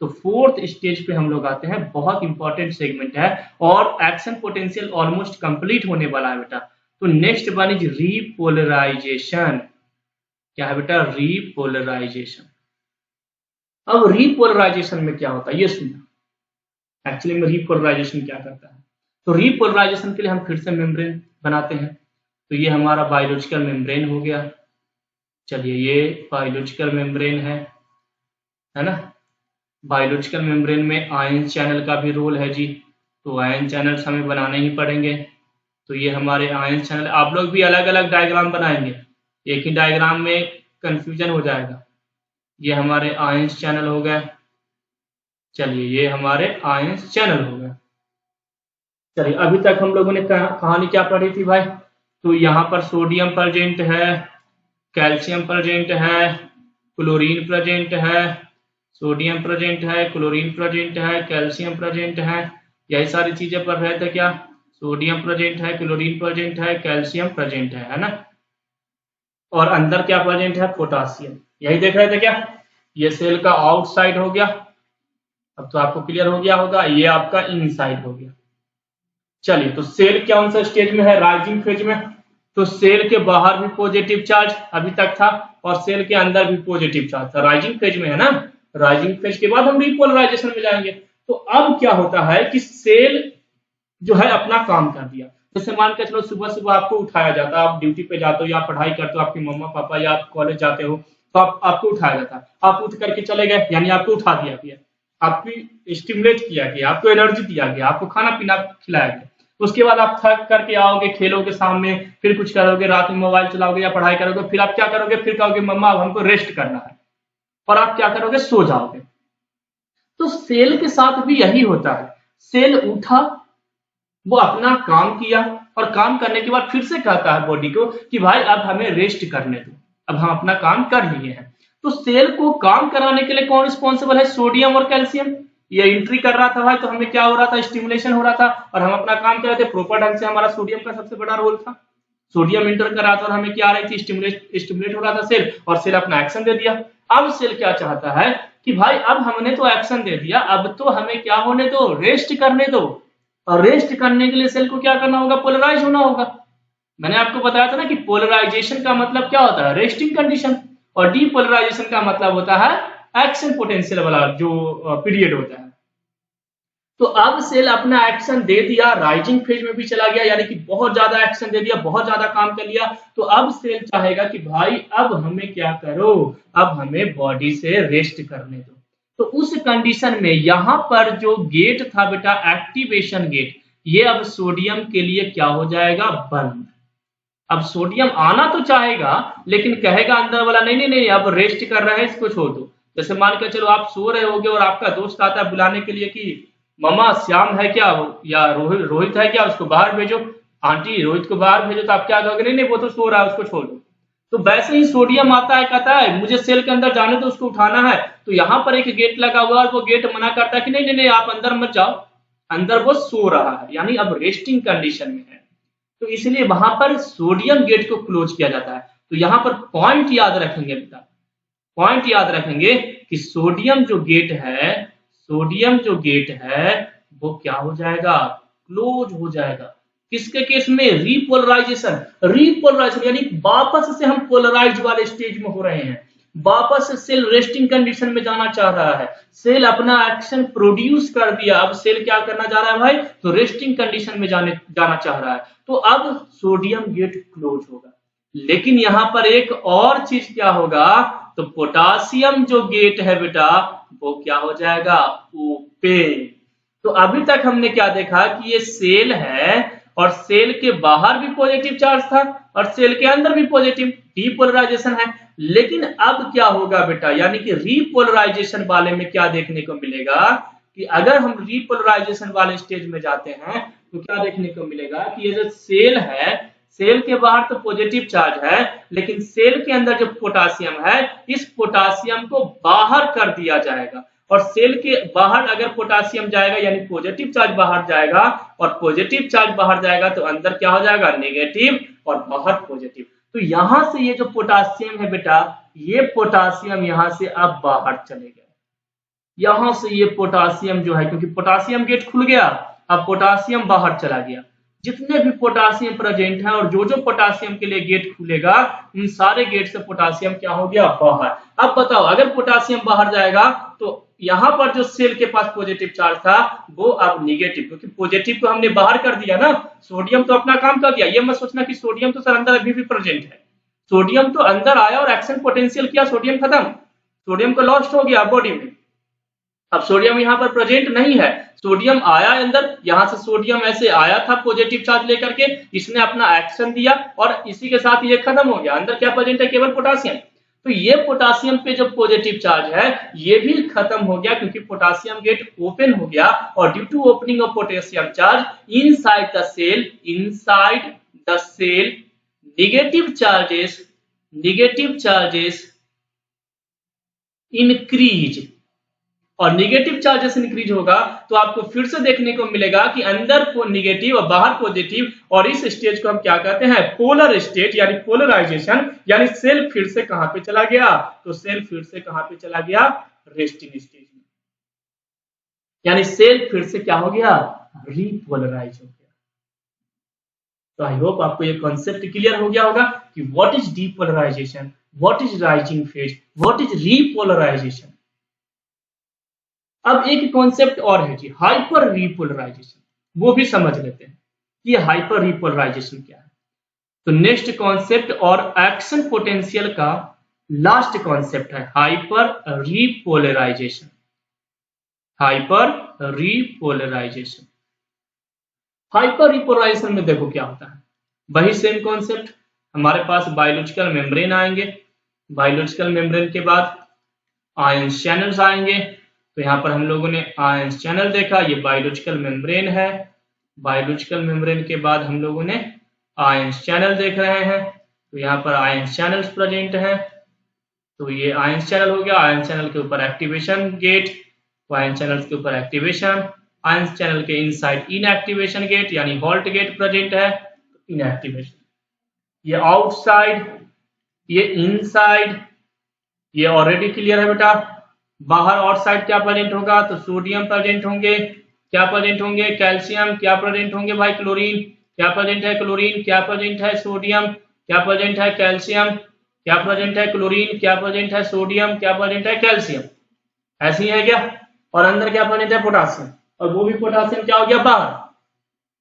तो फोर्थ स्टेज पे हम लोग आते हैं, बहुत इंपॉर्टेंट सेगमेंट है और एक्शन पोटेंशियल ऑलमोस्ट कंप्लीट होने वाला है बेटा। तो नेक्स्ट वन इज रीपोलराइजेशन। क्या है बेटा, रीपोलराइजेशन। अब रीपोलराइजेशन में क्या होता है ये सुनना, एक्चुअली में रीपोलराइजेशन क्या करता है। तो रीपोलराइजेशन के लिए हम फिर से मेम्ब्रेन बनाते हैं, तो ये हमारा बायोलॉजिकल मेम्ब्रेन हो गया। चलिए ये बायोलॉजिकल मेम्ब्रेन है ना। बायोलॉजिकल मेम्ब्रेन में आयन चैनल का भी रोल है जी, तो आयन चैनल्स हमें बनाने ही पड़ेंगे। तो ये हमारे आयन चैनल, आप लोग भी अलग अलग डायग्राम बनाएंगे, एक ही डायग्राम में कंफ्यूजन हो जाएगा। ये हमारे आयन चैनल हो गए, चलिए ये हमारे आयन चैनल हो गए। चलिए अभी तक हम लोगों ने कहानी क्या पढ़ी थी भाई, तो यहाँ पर सोडियम प्रेजेंट है, कैल्शियम प्रेजेंट है, क्लोरीन प्रेजेंट है, सोडियम प्रेजेंट है, क्लोरीन प्रेजेंट है, कैल्शियम प्रेजेंट है, यही सारी चीजें पढ़ रहे थे क्या, सोडियम प्रेजेंट है, क्लोरीन प्रेजेंट है, कैल्शियम प्रेजेंट है ना। और अंदर क्या प्रेजेंट है, पोटासियम, यही देख रहे थे क्या। ये सेल का आउटसाइड हो गया, अब तो आपको क्लियर हो गया होगा, ये आपका इनसाइड हो गया। चलिए तो सेल कौन सा स्टेज में है, राइजिंग फेज में। तो सेल के बाहर भी पॉजिटिव चार्ज अभी तक था और सेल के अंदर भी पॉजिटिव चार्ज था, राइजिंग फेज में है ना। राइजिंग फेज के बाद हम रीपोलराइजेशन में जाएंगे। तो अब क्या होता है कि सेल जो है अपना काम कर दिया। जैसे मान के चलो सुबह सुबह आपको उठाया जाता है, आप ड्यूटी पे जाते हो या पढ़ाई करते हो, आपके मम्मा पापा या आप कॉलेज जाते हो, तो आपको उठाया जाता है, आप उठ करके चले गए, यानी आपको उठा दिया गया, आपकी स्टिमुलेट किया गया, आपको एनर्जी दिया गया, आपको खाना पीना खिलाया गया। उसके बाद आप थक करके आओगे, खेलोगे सामने, फिर कुछ करोगे, रात में मोबाइल चलाओगे या पढ़ाई करोगे, फिर आप क्या करोगे, फिर कहोगे मम्मा अब हमको रेस्ट करना है, और आप क्या करोगे, सो जाओगे। तो सेल के साथ भी यही होता है, सेल उठा, वो अपना काम किया, और काम करने के बाद फिर से कहता है बॉडी को कि भाई अब हमें रेस्ट करने दो, अब हम अपना काम कर लिए हैं। तो सेल को काम कराने के लिए कौन रिस्पॉन्सिबल है, सोडियम और कैल्शियम। ये एंट्री कर रहा था भाई, तो हमें क्या हो रहा था, स्टिमुलेशन हो रहा था, और हम अपना काम कर रहे थे प्रॉपर ढंग से, हमारा सोडियम का सबसे बड़ा रोल था। सोडियम इंटर कर रहा था और हमें क्या आ रही थी, स्टिमुलेट हो रहा था सेल, और सेल अपना एक्शन दे दिया। अब सेल क्या चाहता है कि भाई अब हमने तो एक्शन दे दिया, अब तो हमें क्या होने दो, रेस्ट करने दो। और रेस्ट करने के लिए सेल को क्या करना होगा, पोलराइज होना होगा। मैंने आपको बताया था ना कि पोलराइजेशन का मतलब क्या होता है, रेस्टिंग कंडीशन, और डीपोलराइजेशन का मतलब होता है एक्शन पोटेंशियल वाला जो पीरियड होता है। तो अब सेल अपना एक्शन दे दिया, राइजिंग फेज में भी चला गया, यानी कि बहुत ज्यादा एक्शन दे दिया, बहुत ज्यादा काम कर लिया। तो अब सेल चाहेगा कि भाई अब हमें क्या करो, अब हमें बॉडी से रेस्ट करने दो। तो उस कंडीशन में यहां पर जो गेट था बेटा, एक्टिवेशन गेट, ये अब सोडियम के लिए क्या हो जाएगा, बंद। अब सोडियम आना तो चाहेगा, लेकिन कहेगा अंदर वाला नहीं नहीं नहीं, अब रेस्ट कर रहा है, इसको छोड़ दो। जैसे मान के चलो आप सो रहे होगे और आपका दोस्त आता है बुलाने के लिए कि मामा श्याम है क्या, या रोहित है क्या, उसको बाहर भेजो, आंटी रोहित को बाहर भेजो, तो आप क्या कहोगे, नहीं नहीं वो तो सो रहा है, उसको छोड़ दो। तो वैसे ही सोडियम आता है, कहता है मुझे सेल के अंदर जाने दो, उसको उठाना है। तो यहाँ पर एक गेट लगा हुआ है और वो गेट मना करता है कि नहीं नहीं नहीं, आप अंदर मत जाओ, अंदर वो सो रहा है, यानी अब रेस्टिंग कंडीशन में है। तो इसलिए वहां पर सोडियम गेट को क्लोज किया जाता है। तो यहाँ पर पॉइंट याद रखेंगे बेटा, पॉइंट याद रखेंगे कि सोडियम जो गेट है, सोडियम जो गेट है वो क्या हो जाएगा, क्लोज हो जाएगा। किसके केस में, रीपोलराइजेशन। रीपोलराइजेशन यानी वापस से हम पोलराइज वाले स्टेज में हो रहे हैं, वापस से सेल रेस्टिंग कंडीशन में जाना चाह रहा है, सेल अपना एक्शन प्रोड्यूस कर दिया, अब सेल क्या करना चाह रहा है भाई, तो रेस्टिंग कंडीशन में जाना चाह रहा है। तो अब सोडियम गेट क्लोज होगा। लेकिन यहां पर एक और चीज क्या होगा, तो पोटासियम जो गेट है बेटा वो क्या हो जाएगा, ओपन। तो अभी तक हमने क्या देखा कि ये सेल है और सेल के बाहर भी पॉजिटिव चार्ज था और सेल के अंदर भी पॉजिटिव, डीपोलराइजेशन है। लेकिन अब क्या होगा बेटा, यानी कि रीपोलराइजेशन वाले में क्या देखने को मिलेगा कि अगर हम रीपोलराइजेशन वाले स्टेज में जाते हैं तो क्या देखने को मिलेगा कि ये जो सेल है, सेल के बाहर तो पॉजिटिव चार्ज है, लेकिन सेल के अंदर जो पोटासियम है, इस पोटासियम को बाहर कर दिया जाएगा। और सेल के बाहर अगर पोटासियम जाएगा यानी पॉजिटिव चार्ज बाहर जाएगा, और पॉजिटिव चार्ज बाहर जाएगा तो अंदर क्या हो जाएगा, नेगेटिव, और बाहर पॉजिटिव। तो यहां से ये जो पोटासियम है बेटा, ये पोटासियम यहां से अब बाहर चले गए, यहां से ये पोटासियम जो है, क्योंकि पोटासियम गेट खुल गया, अब पोटासियम बाहर चला गया। जितने भी पोटासियम प्रेजेंट है और जो जो पोटासियम के लिए गेट खुलेगा, उन सारे गेट से पोटासियम क्या हो गया, बाहर। अब बताओ अगर पोटासियम बाहर जाएगा तो यहां पर जो सेल के पास पॉजिटिव चार्ज था वो अब निगेटिव, क्योंकि पॉजिटिव तो हमने बाहर कर दिया ना, सोडियम तो अपना काम कर दिया। ये मत सोचना कि सोडियम तो सर अंदर अभी भी प्रेजेंट है, सोडियम तो अंदर आया और एक्शन पोटेंशियल किया, सोडियम खत्म, सोडियम को लॉस्ट हो गया बॉडी में। अब सोडियम यहाँ पर प्रेजेंट नहीं है, सोडियम आया अंदर, यहां से सोडियम ऐसे आया था पॉजिटिव चार्ज लेकर के, इसने अपना एक्शन दिया और इसी के साथ ये खत्म हो गया। अंदर क्या प्रेजेंट है, केवल पोटासियम। तो ये पोटासियम पे जो पॉजिटिव चार्ज है ये भी खत्म हो गया, क्योंकि पोटासियम गेट ओपन हो गया, और due to opening of potassium charge inside the cell, inside the cell negative charges increase. और नेगेटिव चार्जेस इंक्रीज होगा तो आपको फिर से देखने को मिलेगा कि अंदर नेगेटिव और बाहर पॉजिटिव, और इस स्टेज को हम क्या कहते हैं, पोलर स्टेट, यानी पोलराइजेशन। यानी सेल फिर से कहां पे चला गया, तो सेल फिर से कहां पे चला गया, रेस्टिंग स्टेज में, यानी सेल फिर से क्या हो गया, रीपोलराइज हो गया। तो आई होप आपको ये कॉन्सेप्ट क्लियर हो गया होगा कि what is depolarization, what is rising phase, what is repolarization. अब एक कॉन्सेप्ट और है जी, हाइपर रीपोलराइजेशन, वो भी समझ लेते हैं कि हाइपर रीपोलराइजेशन क्या है। तो नेक्स्ट कॉन्सेप्ट और एक्शन पोटेंशियल का लास्ट कॉन्सेप्ट है hyper repolarisation. Hyper repolarisation, hyper repolarisation में देखो क्या होता है, वही सेम कॉन्सेप्ट, हमारे पास बायोलॉजिकल मेम्ब्रेन आएंगे, बायोलॉजिकल मेम्ब्रेन के बाद आयन चैनल्स आएंगे। तो यहाँ पर हम लोगों ने आयन चैनल देखा, ये बायोलॉजिकल मेम्ब्रेन है, बायोलॉजिकल मेम्ब्रेन के बाद हम लोगों ने आयन चैनल देख रहे हैं, तो यहाँ पर आयन चैनल्स प्रेजेंट हैं। तो ये आयन चैनल हो गया, आयन चैनल के ऊपर एक्टिवेशन गेट, तो आयन चैनल के ऊपर एक्टिवेशन, आयन चैनल के इनसाइड इनएक्टिवेशन गेट यानी हॉल्ट गेट प्रेजेंट है, इनएक्टिवेशन। ये आउटसाइड, ये इनसाइड, ये ऑलरेडी क्लियर है बेटा। बाहर आउटसाइड क्या प्रेजेंट होगा, तो सोडियम प्रेजेंट होंगे, क्या प्रेजेंट होंगे, कैल्शियम, क्या प्रेजेंट होंगे भाई, क्लोरीन, क्या प्रेजेंट है, क्लोरीन, क्या प्रेजेंट है, सोडियम, क्या प्रेजेंट है, कैल्शियम, क्या प्रेजेंट है, क्लोरीन, क्या प्रेजेंट है, सोडियम, क्या प्रेजेंट है, कैल्शियम। ऐसे ही है क्या। और अंदर क्या प्रेजेंट है, पोटासियम, और वो भी पोटासियम क्या हो गया, बाहर,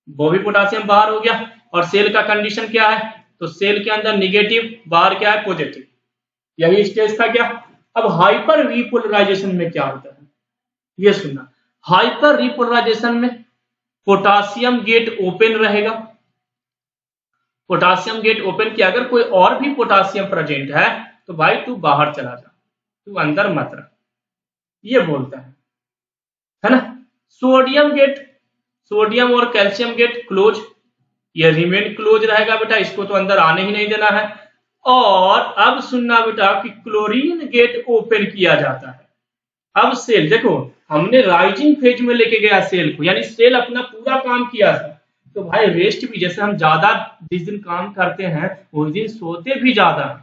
वो भी पोटासियम बाहर हो गया। और सेल का कंडीशन क्या है, तो सेल के अंदर निगेटिव, बाहर क्या है, पॉजिटिव। यही स्टेज था क्या। अब हाइपर रिपोलराइजेशन में क्या होता है, ये सुनना। हाइपर रिपोलराइजेशन में पोटासियम गेट ओपन रहेगा। पोटासियम गेट ओपन किया, अगर कोई और भी पोटासियम प्रेजेंट है तो भाई तू बाहर चला जा, तू अंदर मत रह, ये बोलता है ना। सोडियम गेट, सोडियम और कैल्शियम गेट क्लोज, ये रिमेन क्लोज रहेगा बेटा, इसको तो अंदर आने ही नहीं देना है। और अब सुनना बेटा कि क्लोरीन गेट ओपन किया जाता है। अब सेल देखो, हमने राइजिंग फेज में लेके गया सेल को, यानी सेल अपना पूरा काम किया था। तो भाई रेस्ट भी, जैसे हम ज्यादा जिस दिन काम करते हैं उस दिन सोते भी ज्यादा है,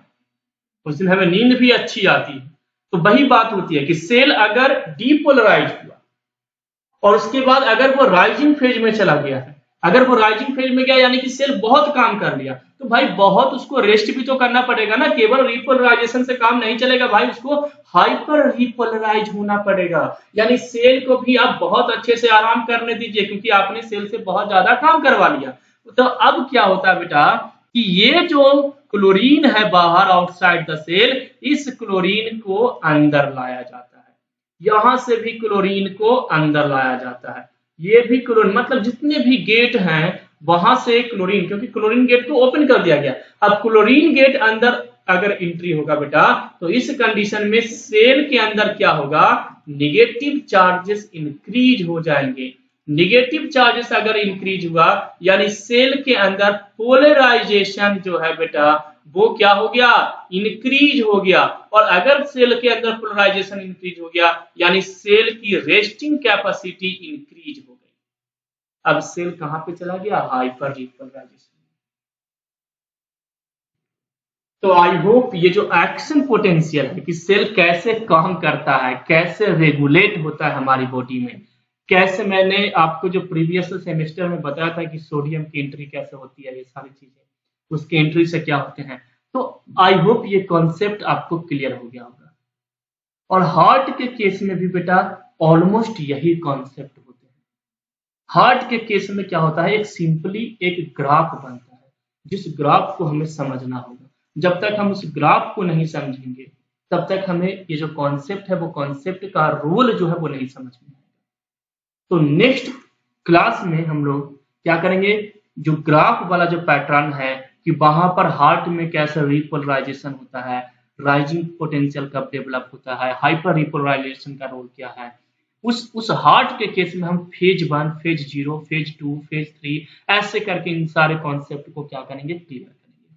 उस दिन हमें नींद भी अच्छी आती है। तो वही बात होती है कि सेल अगर डीपोलराइज हुआ और उसके बाद अगर वो राइजिंग फेज में चला गया है, अगर वो राइजिंग फेज में गया यानी कि सेल बहुत काम कर लिया, तो भाई बहुत उसको रेस्ट भी तो करना पड़ेगा ना, केवल रिपोलराइजेशन से काम नहीं चलेगा भाई, उसको हाइपर रिपोलराइज होना पड़ेगा। यानी सेल को भी आप बहुत अच्छे से आराम करने दीजिए, क्योंकि आपने सेल से बहुत ज्यादा काम करवा लिया। तो अब क्या होता है बेटा कि ये जो क्लोरीन है बाहर आउटसाइड द सेल, इस क्लोरीन को अंदर लाया जाता है, यहां से भी क्लोरीन को अंदर लाया जाता है। ये भी क्लोरीन, मतलब जितने भी गेट हैं वहां से क्लोरीन, क्योंकि क्लोरीन गेट को ओपन कर दिया गया। अब क्लोरीन गेट अंदर अगर एंट्री होगा बेटा, तो इस कंडीशन में सेल के अंदर क्या होगा, निगेटिव चार्जेस इंक्रीज हो जाएंगे। निगेटिव चार्जेस अगर इंक्रीज हुआ यानी सेल के अंदर पोलराइजेशन जो है बेटा वो क्या हो गया, इंक्रीज हो गया। और अगर सेल के अंदर पोलराइजेशन इंक्रीज हो गया यानी सेल की रेस्टिंग कैपेसिटी इंक्रीज हो गई। अब सेल कहां पे चला गया, हाइपर रिपोलराइजेशन। तो आई होप ये जो एक्शन पोटेंशियल है कि सेल कैसे काम करता है, कैसे रेगुलेट होता है हमारी बॉडी में, कैसे मैंने आपको जो प्रीवियस सेमेस्टर में बताया था कि सोडियम की एंट्री कैसे होती है, ये सारी चीजें उसके एंट्री से क्या होते हैं, तो आई होप ये कॉन्सेप्ट आपको क्लियर हो गया होगा। और हार्ट के केस में भी बेटा ऑलमोस्ट यही कॉन्सेप्ट होते हैं। हार्ट के केस में क्या होता है, एक सिंपली एक ग्राफ बनता है, जिस ग्राफ को हमें समझना होगा। जब तक हम उस ग्राफ को नहीं समझेंगे तब तक हमें ये जो कॉन्सेप्ट है वो कॉन्सेप्ट का रोल जो है वो नहीं समझ में आएगा। तो नेक्स्ट क्लास में हम लोग क्या करेंगे, जो ग्राफ वाला जो पैटर्न है कि वहां पर हार्ट में कैसे रिपोलराइजेशन होता है, राइजिंग पोटेंशियल कब डेवलप होता है, हाइपर रिपोलराइजेशन का रोल क्या है, उस हार्ट के केस में हम फेज 1, फेज 0, फेज 2, फेज 3 ऐसे करके इन सारे कॉन्सेप्ट को क्या करेंगे, क्लियर करेंगे।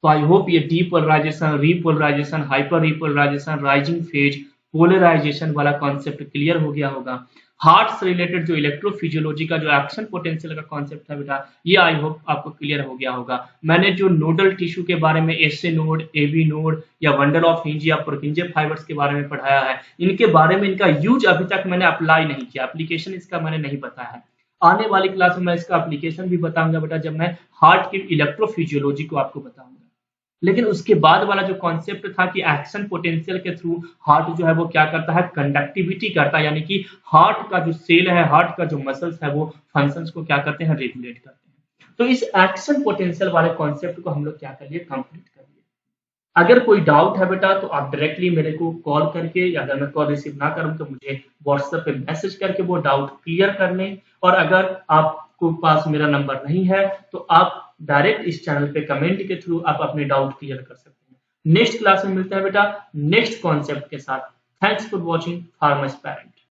तो आई होप ये depolarization, repolarization, hyper repolarization, rising phase, polarization वाला कॉन्सेप्ट क्लियर हो गया होगा। हार्ट से रिलेटेड जो इलेक्ट्रोफिजियोलॉजी का जो एक्शन पोटेंशियल का कॉन्सेप्ट है बेटा, ये आई होप आपको क्लियर हो गया होगा। मैंने जो नोडल टिश्यू के बारे में एसए नोड, एबी नोड या बंडल ऑफ हिंजी या पुरकिंजे फाइबर्स के बारे में पढ़ाया है, इनके बारे में इनका यूज अभी तक मैंने अप्लाई नहीं किया, एप्लीकेशन इसका मैंने नहीं बताया है। आने वाली क्लास में मैं इसका एप्लीकेशन भी बताऊंगा बेटा, जब मैं हार्ट की इलेक्ट्रोफिजियोलॉजी को आपको बताऊंगा। लेकिन उसके बाद वाला जो कॉन्सेप्ट था कि एक्शन पोटेंशियल के थ्रू हार्ट जो है वो क्या करता है, कंडक्टिविटी करता है, यानी कि हार्ट का जो सेल है, हार्ट का जो मसल्स है वो फंक्शंस को क्या करते हैं, रेगुलेट करते हैं। तो इस एक्शन पोटेंशियल वाले कॉन्सेप्ट को हम लोग क्या करिए, कंप्लीट करिए। अगर कोई डाउट है बेटा तो आप डायरेक्टली मेरे को कॉल करके, या अगर मैं कॉल रिसीव ना करूं तो मुझे व्हाट्सएप पे मैसेज करके वो डाउट क्लियर कर लें। और अगर आपको पास मेरा नंबर नहीं है तो आप डायरेक्ट इस चैनल पे कमेंट के थ्रू आप अपने डाउट क्लियर कर सकते हैं। नेक्स्ट क्लास में मिलते हैं बेटा नेक्स्ट कॉन्सेप्ट के साथ। Thanks for watching farmers parent.